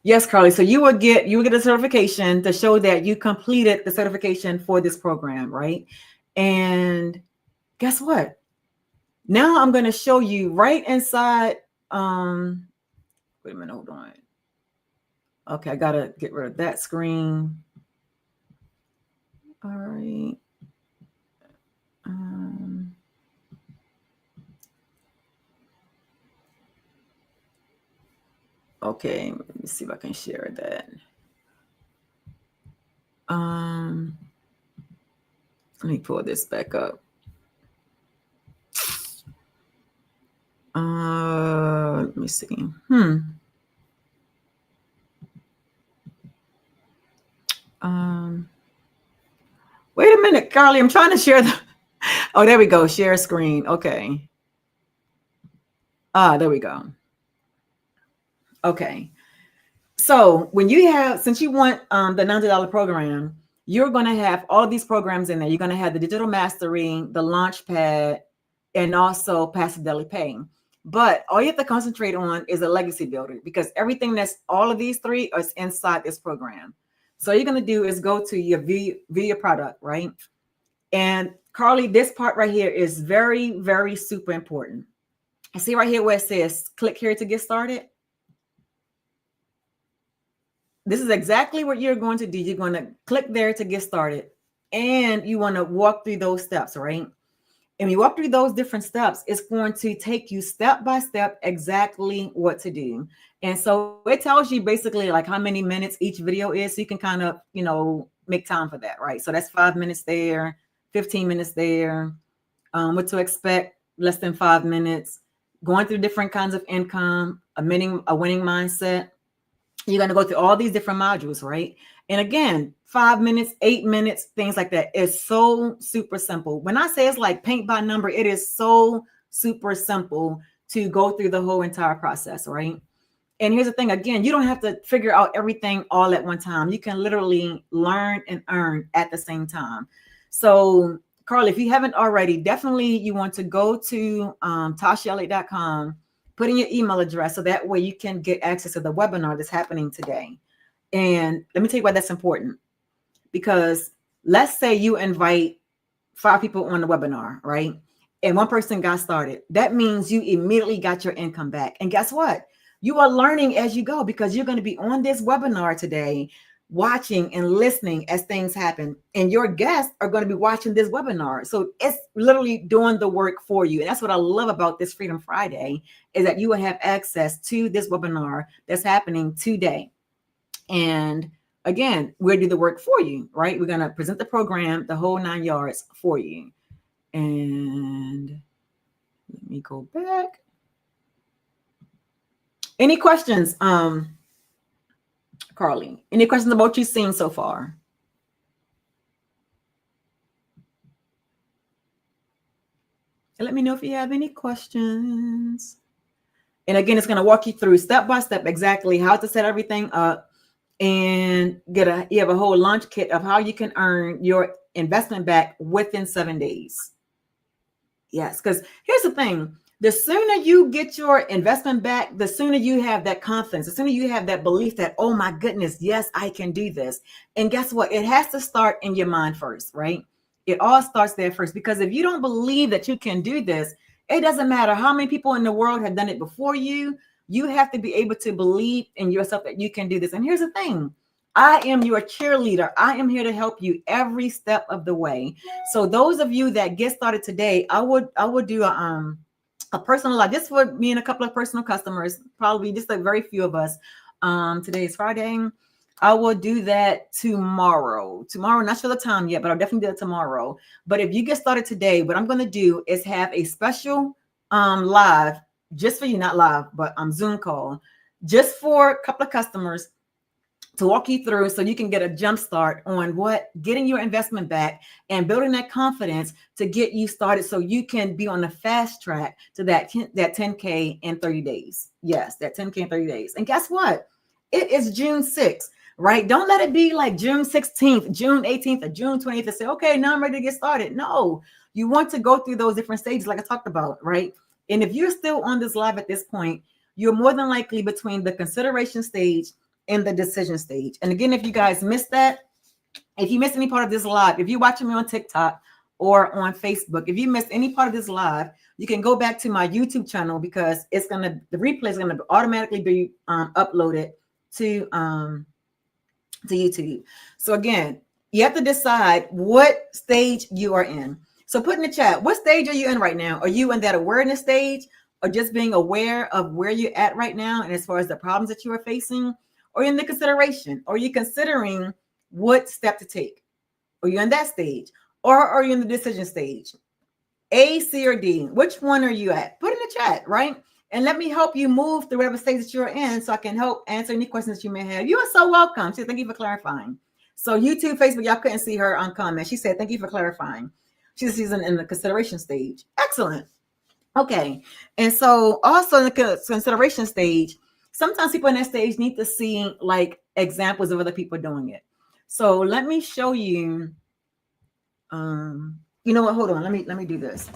Yes, Carly. So you will get a certification to show that you completed the certification for this program, right? And guess what? Now I'm going to show you right inside. Wait a minute, hold on. Okay, I gotta get rid of that screen. All right. Okay, let me see if I can share that. Let me pull this back up. Let me see. Wait a minute, Carly. I'm trying to share the. Oh, there we go. Share screen. Okay. There we go. Okay. So when you have, since you want the $90 program, you're going to have all these programs in there. You're going to have the digital mastering, the Launchpad, and also Passive Daily Pay. But all you have to concentrate on is a legacy builder, because everything that's all of these three is inside this program. So all you're going to do is go to your view your product, right? And Carly, this part right here is very, very super important. I see right here where it says click here to get started. This is exactly what you're going to do. You're going to click there to get started, and you want to walk through those steps, right? And you walk through those different steps, it's going to take you step by step exactly what to do. And so it tells you basically like how many minutes each video is, so you can kind of, make time for that, right? So that's 5 minutes there, 15 minutes there, what to expect, less than 5 minutes, going through different kinds of income, a winning mindset. You're going to go through all these different modules, right? And again, 5 minutes, 8 minutes, things like that. It's so super simple. When I say it's like paint by number, it is so super simple to go through the whole entire process, right? And here's the thing, again, you don't have to figure out everything all at one time. You can literally learn and earn at the same time. So, Carly, if you haven't already, definitely you want to go to TashaElliott.com, put in your email address, so that way you can get access to the webinar that's happening today. And let me tell you why that's important. Because let's say you invite 5 people on the webinar, right? And 1 person got started. That means you immediately got your income back. And guess what? You are learning as you go, because you're going to be on this webinar today, watching and listening as things happen. And your guests are going to be watching this webinar. So it's literally doing the work for you. And that's what I love about this Freedom Friday, is that you will have access to this webinar that's happening today. And again, we'll do the work for you, right? We're going to present the program, the whole 9 yards for you. And let me go back. Any questions, Carly? Any questions about what you've seen so far? And let me know if you have any questions. And again, it's going to walk you through step by step exactly how to set everything up, and you have a whole launch kit of how you can earn your investment back within 7 days. Yes, because here's the thing. The sooner you get your investment back, the sooner you have that confidence, the sooner you have that belief that, oh my goodness, yes, I can do this. And guess what? It has to start in your mind first, right? It all starts there first, because if you don't believe that you can do this, it doesn't matter how many people in the world have done it before you. You have to be able to believe in yourself that you can do this. And here's the thing. I am your cheerleader. I am here to help you every step of the way. So those of you that get started today, I would do a personal live, just for me and a couple of personal customers, probably just a very few of us. Today is Friday. I will do that tomorrow. Not sure the time yet, but I'll definitely do it tomorrow. But if you get started today, what I'm going to do is have a special live just for you, not live, but Zoom call, just for a couple of customers, to walk you through so you can get a jump start on getting your investment back and building that confidence to get you started, so you can be on the fast track to that 10K in 30 days. Yes, that 10K in 30 days. And guess what? It is June 6th, right? Don't let it be like June 16th, June 18th, or June 20th to say, okay, now I'm ready to get started. No, you want to go through those different stages like I talked about, right? And if you're still on this live at this point, you're more than likely between the consideration stage and the decision stage. And again, if you guys missed that, if you missed any part of this live, if you're watching me on TikTok or on Facebook, if you missed any part of this live, you can go back to my YouTube channel because the replay is gonna automatically be uploaded to YouTube. So again, you have to decide what stage you are in. So put in the chat, what stage are you in right now? Are you in that awareness stage, or just being aware of where you're at right now, and as far as the problems that you are facing, or in the consideration? Or are you considering what step to take? Are you in that stage, or are you in the decision stage? A, C, or D? Which one are you at? Put in the chat, right? And let me help you move through whatever stage that you're in, so I can help answer any questions that you may have. You are so welcome. So thank you for clarifying. So YouTube, Facebook, y'all couldn't see her on comment. She said, thank you for clarifying. She's in the consideration stage. Excellent. Okay. And so also in the consideration stage, sometimes people in that stage need to see like examples of other people doing it. So let me show you. You know what? Hold on. Let me do this.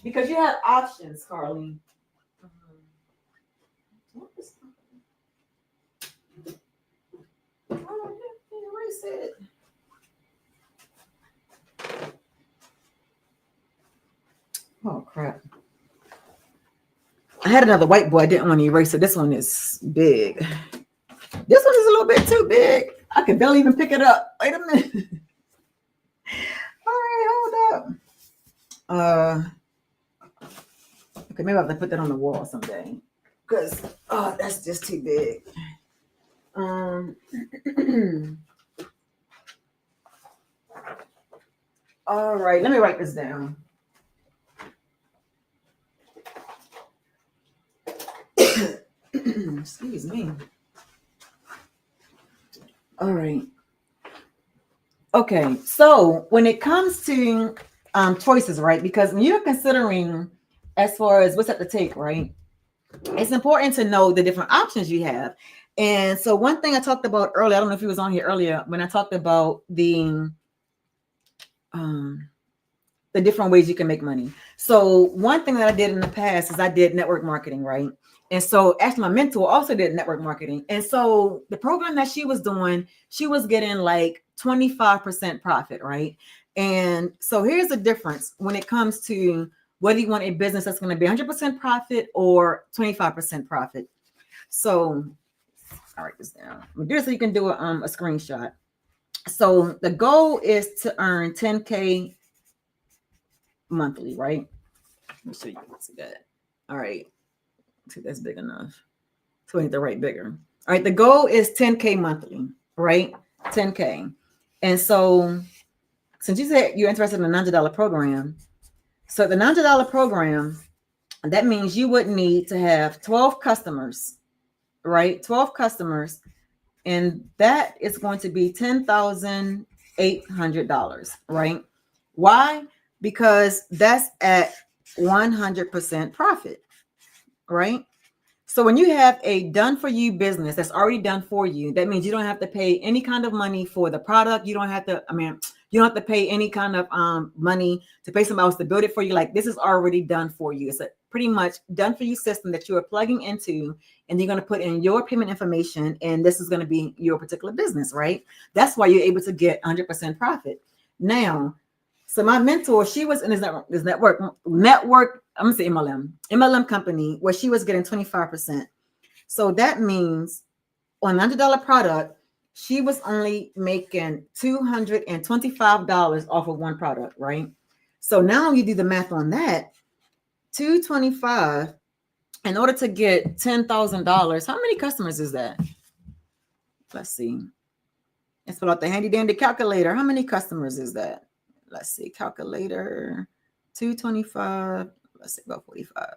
Because you have options, Carly. Erase it. Oh crap. I had another whiteboard. I didn't want to erase it. This one is big. This one is a little bit too big. I can barely even pick it up. Wait a minute. All right, hold up. Okay, maybe I have to put that on the wall someday. Because that's just too big. All right, let me write this down. Excuse me. All right. Okay, so when it comes to choices, right? Because when you're considering as far as what's at the take, right? It's important to know the different options you have. And so one thing I talked about earlier, I don't know if he was on here earlier, when I talked about the different ways you can make money. So one thing that I did in the past is I did network marketing, right? And so actually my mentor also did network marketing. And so the program that she was doing, she was getting like 25% profit, right? And so here's the difference when it comes to whether you want a business that's going to be 100% profit or 25% profit. So I'll write this down. We'll do this so you can do a screenshot. So the goal is to earn 10K monthly, right? Let me show you can see that. All right. See, that's big enough. So I need to write bigger. All right. The goal is 10K monthly, right? 10K. And so since you said you're interested in a $900 program, so the $900 program, that means you would need to have 12 customers, right? 12 customers. And that is going to be $10,800, right? Why? Because that's at 100% profit, right? So when you have a done for you business that's already done for you, that means you don't have to pay any kind of money for the product. You don't have to, you don't have to pay any kind of money to pay somebody else to build it for you. Like this is already done for you. It's a pretty much done for you system that you are plugging into, and you're going to put in your payment information, and this is going to be your particular business, right? That's why you're able to get 100% profit. Now, so my mentor, she was in this network, I'm gonna say MLM company where she was getting 25%. So that means on $100 product, she was only making $225 off of one product, right? So now you do the math on that, $225 in order to get $10,000. How many customers is that? Let's see. Let's pull out the handy dandy calculator. How many customers is that? Let's see, calculator, 225, let's say about 45.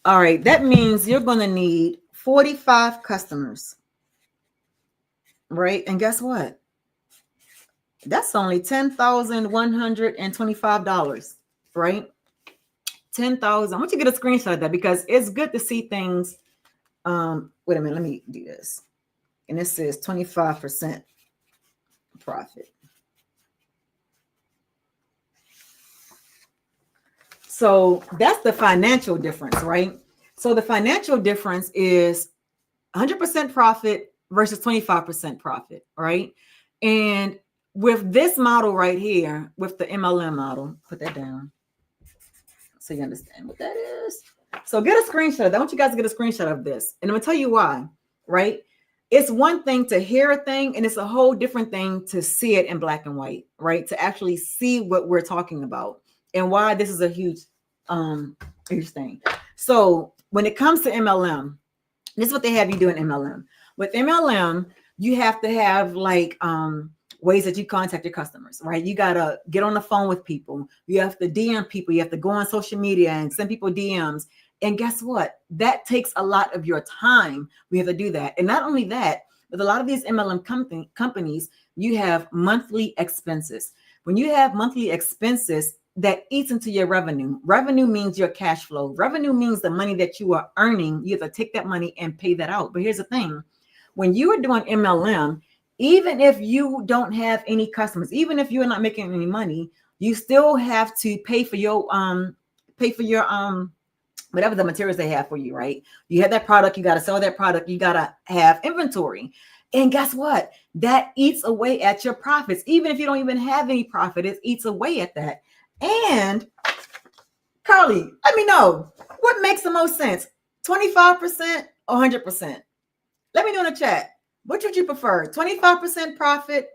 All right, that means you're going to need 45 customers, right? And guess what? That's only $10,125, right? 10,000. I want you to get a screenshot of that because it's good to see things. Wait a minute, let me do this. And this says 25% profit. So that's the financial difference, right? So the financial difference is 100% profit versus 25% profit, right? And with this model right here, with the MLM model, put that down so you understand what that is. So get a screenshot of that. I want you guys to get a screenshot of this. And I'm going to tell you why, right? It's one thing to hear a thing, and it's a whole different thing to see it in black and white, right? To actually see what we're talking about and why this is a huge thing. So when it comes to MLM, this is what they have you do in MLM. With MLM, you have to have like ways that you contact your customers, right? You got to get on the phone with people. You have to DM people. You have to go on social media and send people DMs. And guess what? That takes a lot of your time. We have to do that. And not only that, with a lot of these MLM companies, you have monthly expenses. When you have monthly expenses, that eats into your revenue. Revenue means your cash flow. Revenue means the money that you are earning. You have to take that money and pay that out. But here's the thing. When you are doing MLM, even if you don't have any customers, even if you're not making any money, you still have to pay for your whatever the materials they have for you, right? You have that product, you got to sell that product, you got to have inventory. And guess what? That eats away at your profits. Even if you don't even have any profit, it eats away at that. And Carly, let me know what makes the most sense, 25% or 100%? Let me know in the chat. Which would you prefer, 25% profit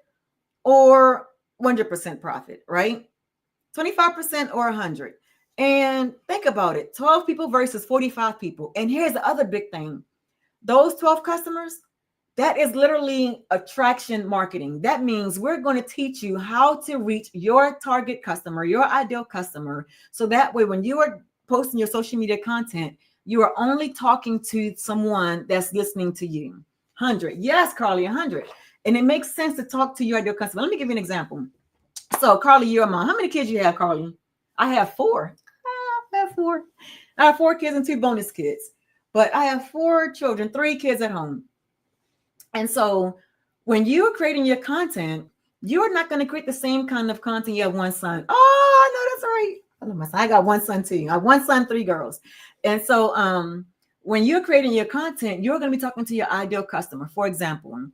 or 100% profit, right? 25% or 100. And think about it, 12 people versus 45 people. And here's the other big thing. Those 12 customers, that is literally attraction marketing. That means we're going to teach you how to reach your target customer, your ideal customer. So that way, when you are posting your social media content, you are only talking to someone that's listening to you. 100. Yes, Carly, 100. And it makes sense to talk to your ideal customer. Let me give you an example. So Carly, you're a mom. How many kids you have, Carly? I have 4. I have 4 kids and 2 bonus kids. But I have 4 children, 3 kids at home. And so when you're creating your content, you're not going to create the same kind of content. You have 1 son. Oh, no, that's right. I got 1 son too. I have 1 son, 3 girls. And so when you're creating your content, you're going to be talking to your ideal customer. For example,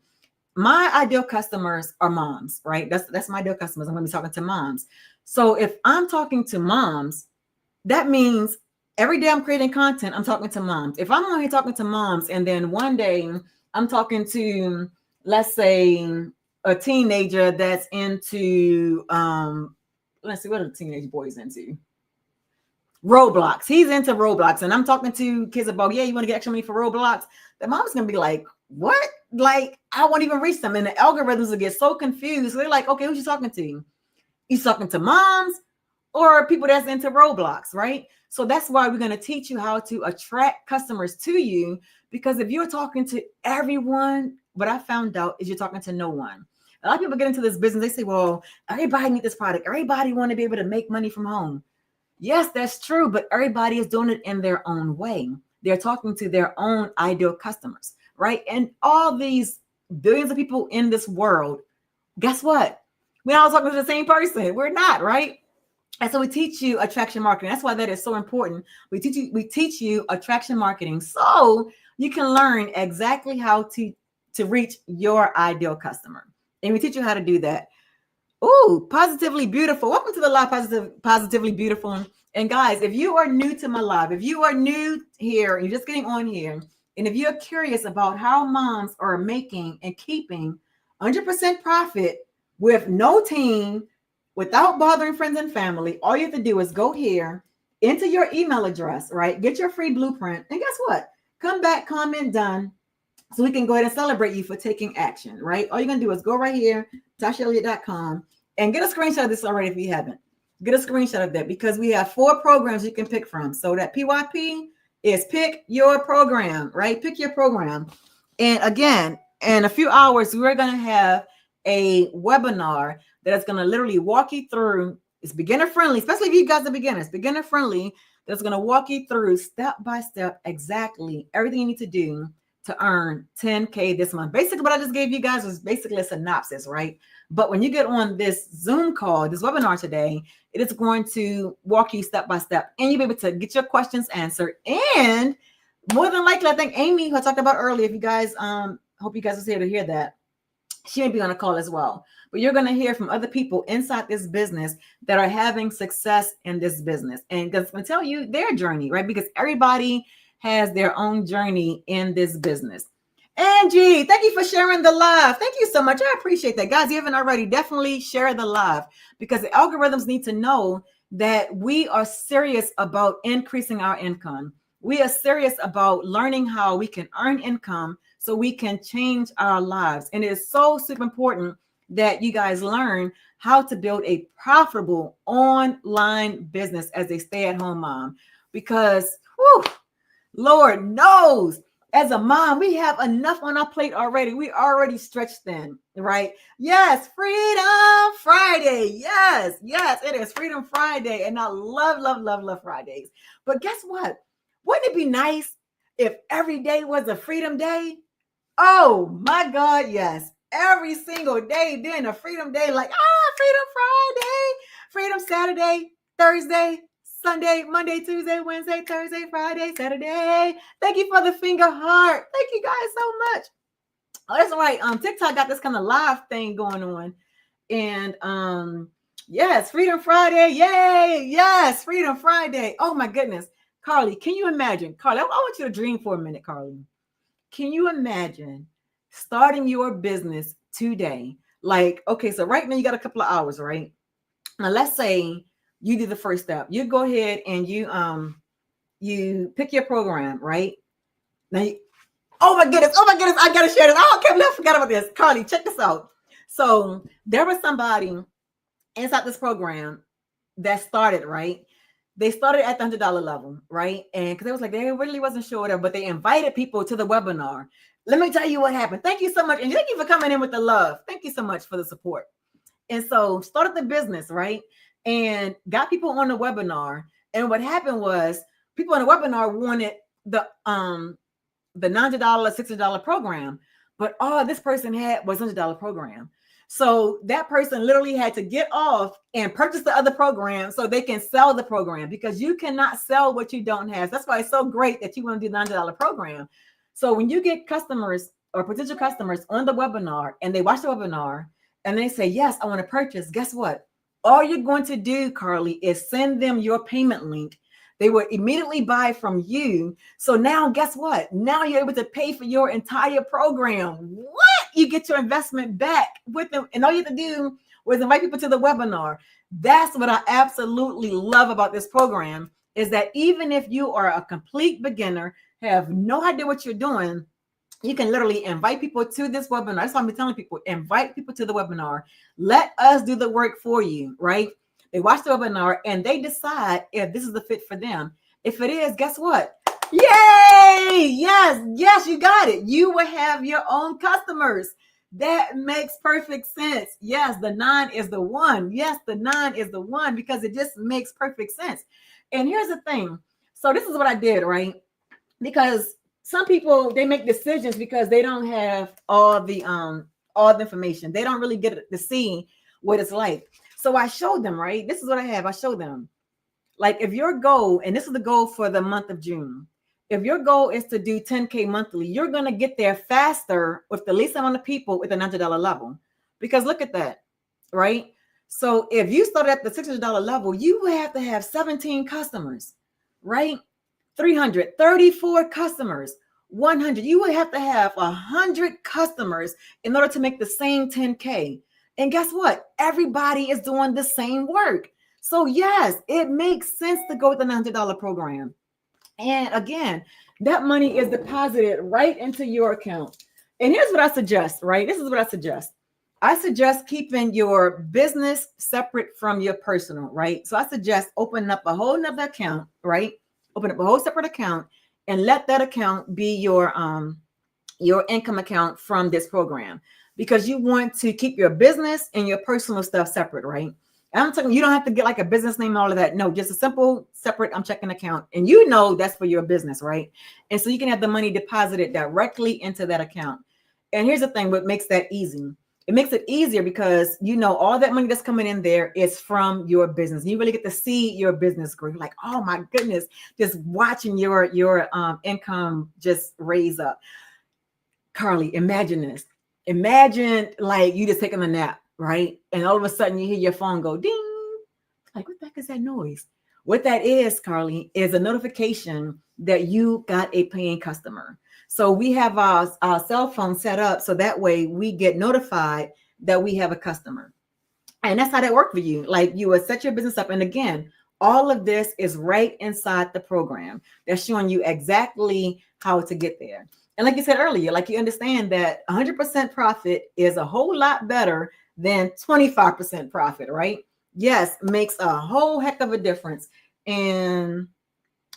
my ideal customers are moms, right? That's my ideal customers. I'm going to be talking to moms. So if I'm talking to moms, that means every day I'm creating content, I'm talking to moms. If I'm only talking to moms and then one day I'm talking to, let's say, a teenager that's into, let's see, what are the teenage boys into? Roblox. He's into Roblox. And I'm talking to kids about, yeah, you want to get extra money for Roblox? The mom's going to be like, what? Like, I won't even reach them. And the algorithms will get so confused. They're like, okay, who's you talking to? He's talking to moms or people that's into Roblox, right? So that's why we're going to teach you how to attract customers to you. Because if you're talking to everyone, what I found out is you're talking to no one. A lot of people get into this business. They say, well, everybody needs this product. Everybody want to be able to make money from home. Yes, that's true. But everybody is doing it in their own way. They're talking to their own ideal customers, right? And all these billions of people in this world, guess what? We're all talking to the same person. We're not, right? And so we teach you attraction marketing. That's why that is so important. We teach you attraction marketing so you can learn exactly how to reach your ideal customer. And we teach you how to do that. Ooh, Positively Beautiful. Welcome to the live Positively Beautiful. And guys, if you are new to my live, if you are new here, you're just getting on here, and if you're curious about how moms are making and keeping 100% profit with no team, without bothering friends and family, all you have to do is go here, enter your email address, right? Get your free blueprint. And guess what? Come back, comment done. So we can go ahead and celebrate you for taking action, right? All you're going to do is go right here, TashaElliott.com, and get a screenshot of this already if you haven't. Get a screenshot of that because we have 4 programs you can pick from. So that PYP is pick your program, right? Pick your program. And again, in a few hours, we're going to have a webinar that's going to literally walk you through. It's beginner friendly, especially if you guys are beginners, beginner friendly. That's going to walk you through step by step exactly everything you need to do to earn 10K this month. Basically, what I just gave you guys was basically a synopsis, right? But when you get on this Zoom call, this webinar today, it is going to walk you step by step, and you'll be able to get your questions answered. And more than likely, I think Amy, who I talked about earlier, if you guys, hope you guys was here to hear that. She may be on a call as well. But you're going to hear from other people inside this business that are having success in this business. And that's going to tell you their journey, right? Because everybody has their own journey in this business. Angie, thank you for sharing the live. Thank you so much. I appreciate that. Guys, you haven't already, definitely share the live, because the algorithms need to know that we are serious about increasing our income. We are serious about learning how we can earn income so we can change our lives. And it is so super important that you guys learn how to build a profitable online business as a stay-at-home mom, because whew, Lord knows, as a mom, we have enough on our plate already. We already stretched thin, right? Yes, Freedom Friday. Yes, it is Freedom Friday. And I love Fridays. But guess what? Wouldn't it be nice if every day was a freedom day? Oh my God, yes. Every single day being a freedom day, like, Freedom Friday, Freedom Saturday, Thursday, Sunday, Monday, Tuesday, Wednesday, Thursday, Friday, Saturday. Thank you for the finger heart. Thank you guys so much. Oh, that's right. TikTok got this kind of live thing going on. And yes, Freedom Friday. Yay. Yes, Freedom Friday. Oh my goodness. Carly, can you imagine? Carly, I want you to dream for a minute, Carly. Can you imagine starting your business today? Like, okay, so right now you got a couple of hours, right? Now let's say you do the first step. You go ahead and you pick your program, right? Now, oh my goodness, I gotta share this. Oh, I can't believe I forgot about this. Carly, check this out. So there was somebody inside this program that started, right? They started at the $100 level, right? And because it was like they really wasn't sure whatever, but they invited people to the webinar. Let me tell you what happened. Thank you so much. And thank you for coming in with the love. Thank you so much for the support. And so started the business, right? And got people on the webinar. And what happened was people on the webinar wanted the $900, $600 program, but all this person had was $100 program. So that person literally had to get off and purchase the other program so they can sell the program, because you cannot sell what you don't have. That's why it's so great that you want to do the $900 program. So when you get customers or potential customers on the webinar and they watch the webinar and they say, yes, I want to purchase, guess what? All you're going to do, Carly, is send them your payment link. They will immediately buy from you. So now guess what? Now you're able to pay for your entire program. What? You get your investment back with them. And all you have to do was invite people to the webinar. That's what I absolutely love about this program, is that even if you are a complete beginner, have no idea what you're doing, you can literally invite people to this webinar. That's why I'm telling people, invite people to the webinar. Let us do the work for you, right? They watch the webinar and they decide if this is the fit for them. If it is, guess what? Yay! Yes, you got it. You will have your own customers. That makes perfect sense. Yes, the 9 is the one. Yes, the 9 is the one, because it just makes perfect sense. And here's the thing. So this is what I did, right? Because some people, they make decisions because they don't have all the information. They don't really get to see what it's like. So I showed them, right? This is what I have. I showed them. Like, if your goal, and this is the goal for the month of June, if your goal is to do 10K monthly, you're going to get there faster with the least amount of people with a $900 level. Because look at that, right? So if you start at the $600 level, you will have to have 17 customers, right? 334 customers, 100. You would have to have 100 customers in order to make the same 10K. And guess what? Everybody is doing the same work. So yes, it makes sense to go with the $900 program. And again, that money is deposited right into your account. And here's what I suggest, right? This is what I suggest. I suggest keeping your business separate from your personal, right? So I suggest opening up a whole nother account, right? Open up a whole separate account and let that account be your income account from this program, because you want to keep your business and your personal stuff separate, right? I'm talking, you don't have to get like a business name and all of that. No, just a simple separate checking account. And you know that's for your business, right? And so you can have the money deposited directly into that account. And here's the thing, what makes that easy. It makes it easier because you know all that money that's coming in there is from your business. You really get to see your business grow. You're like, oh my goodness, just watching your income just raise up. Carly, imagine this. Imagine like you just taking a nap, right? And all of a sudden you hear your phone go ding. Like, what the heck is that noise? What that is, Carly, is a notification that you got a paying customer. So we have our cell phone set up so that way we get notified that we have a customer. And that's how that worked for you. Like you would set your business up. And again, all of this is right inside the program. They're showing you exactly how to get there. And like you said earlier, like you understand that 100% profit is a whole lot better than 25% profit, right? Yes, makes a whole heck of a difference. And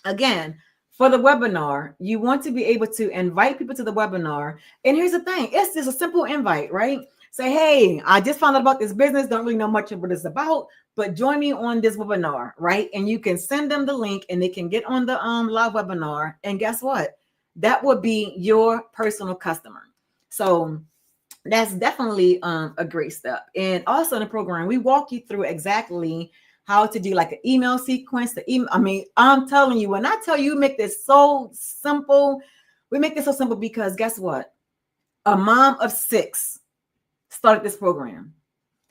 again, for the webinar, you want to be able to invite people to the webinar. And here's the thing, it's just a simple invite, right? Say, hey, I just found out about this business, don't really know much of what it's about, but join me on this webinar, right? And you can send them the link and they can get on the live webinar. And guess what? That would be your personal customer. So that's definitely a great step. And also in the program, we walk you through exactly how to do like an email sequence. I mean, I'm telling you, when I tell you, make this so simple, we make this so simple because guess what? A mom of 6 started this program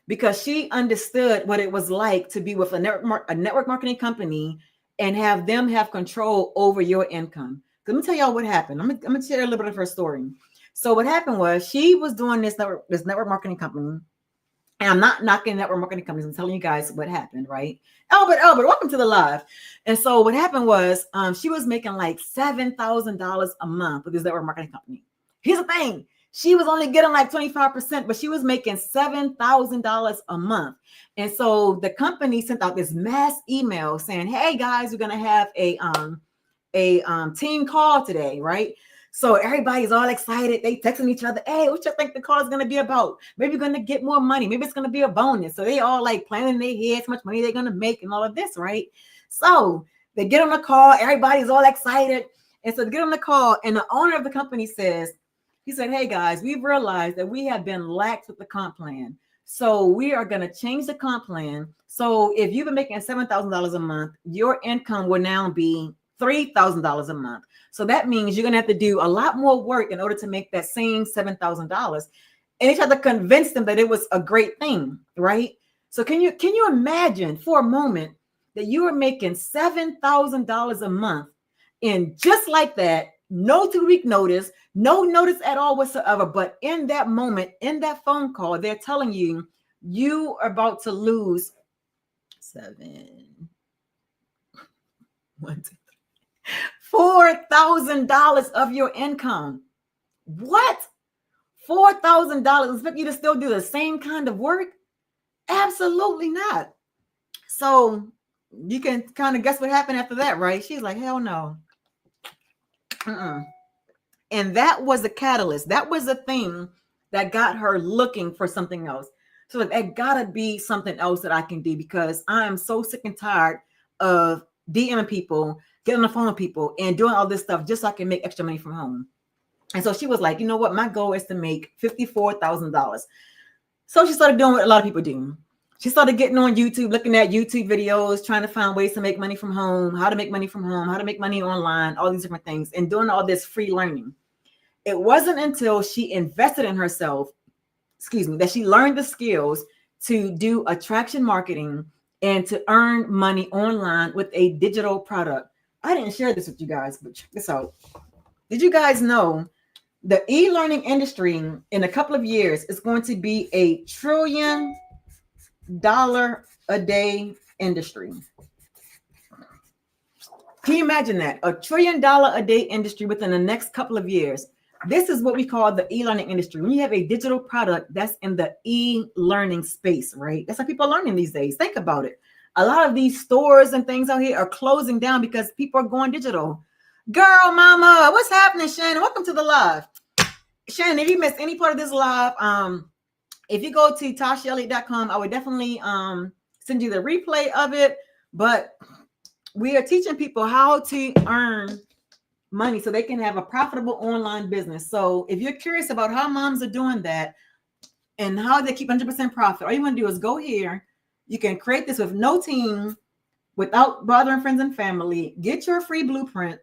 because she understood what it was like to be with a network marketing company and have them have control over your income. Let me tell y'all what happened. I'm gonna share a little bit of her story. So what happened was she was doing this network marketing company. And I'm not knocking network marketing companies. I'm telling you guys what happened, right? Albert, welcome to the live. And so what happened was she was making like $7,000 a month with this network marketing company. Here's the thing. She was only getting like 25%, but she was making $7,000 a month. And so the company sent out this mass email saying, hey guys, we're going to have a team call today, right? So everybody's all excited. They texting each other, hey, what you think the call is going to be about? Maybe you're going to get more money. Maybe it's going to be a bonus. So they all like planning their heads, how much money they're going to make and all of this, right? So they get on the call. Everybody's all excited. And so they get on the call and the owner of the company says, he said, hey guys, we've realized that we have been lax with the comp plan. So we are going to change the comp plan. So if you've been making $7,000 a month, your income will now be $3,000 a month. So that means you're going to have to do a lot more work in order to make that same $7,000. And they tried to convince them that it was a great thing, right? So can you imagine for a moment that you are making $7,000 a month and just like that, no 2-week notice, no notice at all whatsoever. But in that moment, in that phone call, they're telling you, you are about to lose $4,000 of your income. What? $4,000 expect you to still do the same kind of work? Absolutely not. So you can kind of guess what happened after that, right? She's like, hell no. And that was the catalyst. That was the thing that got her looking for something else. So it gotta be something else that I can do because I am so sick and tired of DMing people, getting on the phone with people and doing all this stuff just so I can make extra money from home. And so she was like, you know what? My goal is to make $54,000. So she started doing what a lot of people do. She started getting on YouTube, looking at YouTube videos, trying to find ways to make money from home, how to make money from home, how to make money online, all these different things, and doing all this free learning. It wasn't until she invested in herself, that she learned the skills to do attraction marketing and to earn money online with a digital product. I didn't share this with you guys, but check this out. Did you guys know the e-learning industry in a couple of years is going to be a $1 trillion a day industry? Can you imagine that? $1 trillion a day industry within the next couple of years. This is what we call the e-learning industry. When you have a digital product that's in the e-learning space, right? That's how people are learning these days. Think about it. A lot of these stores and things out here are closing down because people are going digital. Girl, mama, what's happening, Shannon? Welcome to the live. Shannon, if you missed any part of this live, if you go to tashaelliott.com, I would definitely send you the replay of it. But we are teaching people how to earn money so they can have a profitable online business. So if you're curious about how moms are doing that, and how they keep 100% profit. All you want to do is go here. You can create this with no team, without bothering friends and family. Get your free blueprint,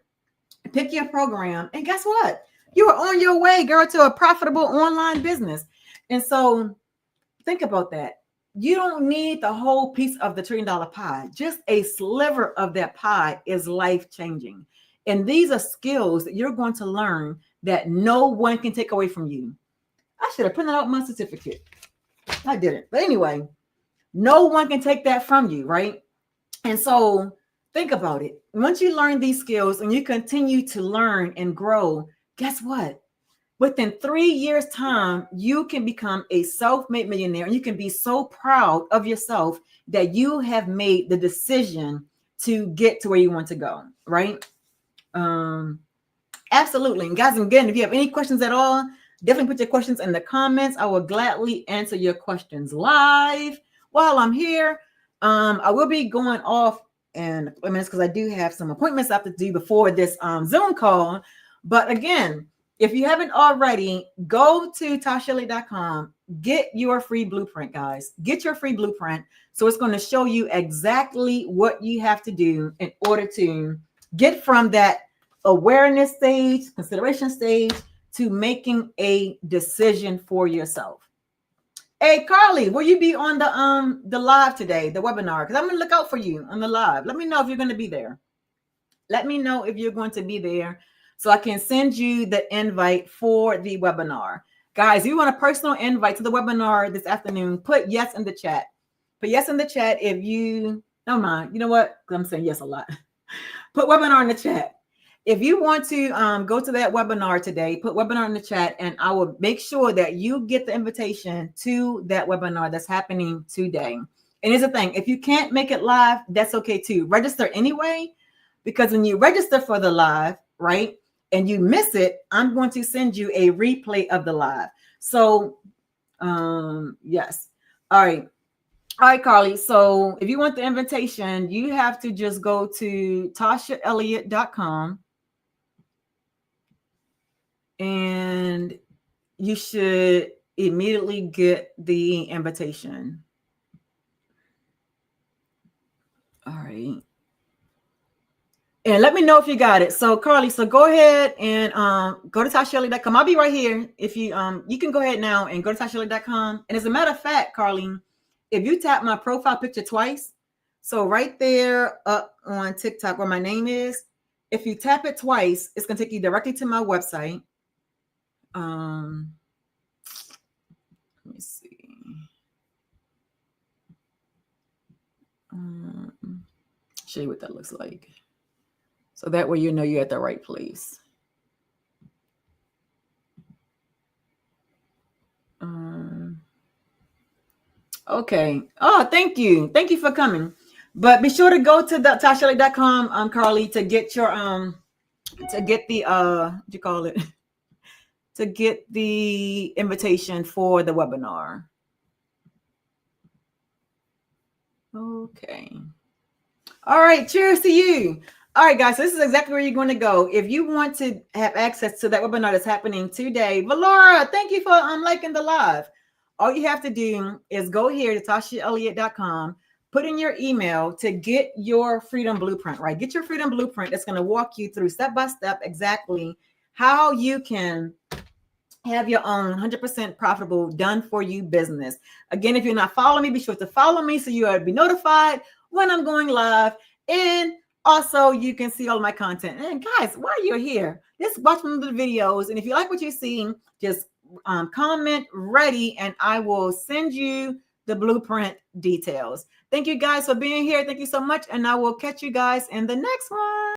pick your program, and guess what? You are on your way, girl, to a profitable online business. And so think about that. You don't need the whole piece of the $1 trillion pie. Just a sliver of that pie is life-changing. And these are skills that you're going to learn that no one can take away from you. I should have printed out my certificate. I didn't. But anyway, no one can take that from you, right? And so think about it. Once you learn these skills and you continue to learn and grow, guess what? Within 3 years' time, you can become a self-made millionaire, and you can be so proud of yourself that you have made the decision to get to where you want to go, right? Absolutely. And guys, again, if you have any questions at all, definitely put your questions in the comments. I will gladly answer your questions live while I'm here. I will be going off in a couple minutes because I do have some appointments I have to do before this Zoom call. But again, if you haven't already, go to TashaElliott.com. Get your free blueprint, guys. Get your free blueprint. So it's going to show you exactly what you have to do in order to get from that awareness stage, consideration stage, to making a decision for yourself. Hey, Carly, will you be on the live today, the webinar? Because I'm going to look out for you on the live. Let me know if you're going to be there. Let me know if you're going to be there so I can send you the invite for the webinar. Guys, if you want a personal invite to the webinar this afternoon, put yes in the chat. Put yes in the chat if you don't mind. You know what? I'm saying yes a lot. Put webinar in the chat. If you want to go to that webinar today, put webinar in the chat, and I will make sure that you get the invitation to that webinar that's happening today. And here's the thing. If you can't make it live, that's okay too. Register anyway, because when you register for the live, right, and you miss it, I'm going to send you a replay of the live. So, yes. All right. All right, Carly. So if you want the invitation, you have to just go to TashaElliott.com. And you should immediately get the invitation. All right. And let me know if you got it. So Carly, so go ahead and go to TashaElliott.com. I'll be right here. If you you can go ahead now and go to TashaElliott.com. And as a matter of fact, Carly, if you tap my profile picture twice, so right there up on TikTok where my name is, if you tap it twice, it's gonna take you directly to my website. Let me see. Show you what that looks like. So that way you know you're at the right place. Okay. Oh, thank you. Thank you for coming. But be sure to go to the TashaElliott.com, Carly, to get your to get the what do you call it? To get the invitation for the webinar. Okay. All right. Cheers to you. All right, guys. So this is exactly where you're going to go. If you want to have access to that webinar that's happening today, Valora, thank you for liking the live. All you have to do is go here to TashaElliott.com, put in your email to get your freedom blueprint, right? Get your freedom blueprint. That's going to walk you through step by step exactly how you can have your own 100% profitable done for you business. Again, if you're not following me, be sure to follow me so you'll be notified when I'm going live. And also you can see all my content. And guys, while you're here, just watch one of the videos. And if you like what you're seeing, just comment ready and I will send you the blueprint details. Thank you guys for being here. Thank you so much. And I will catch you guys in the next one.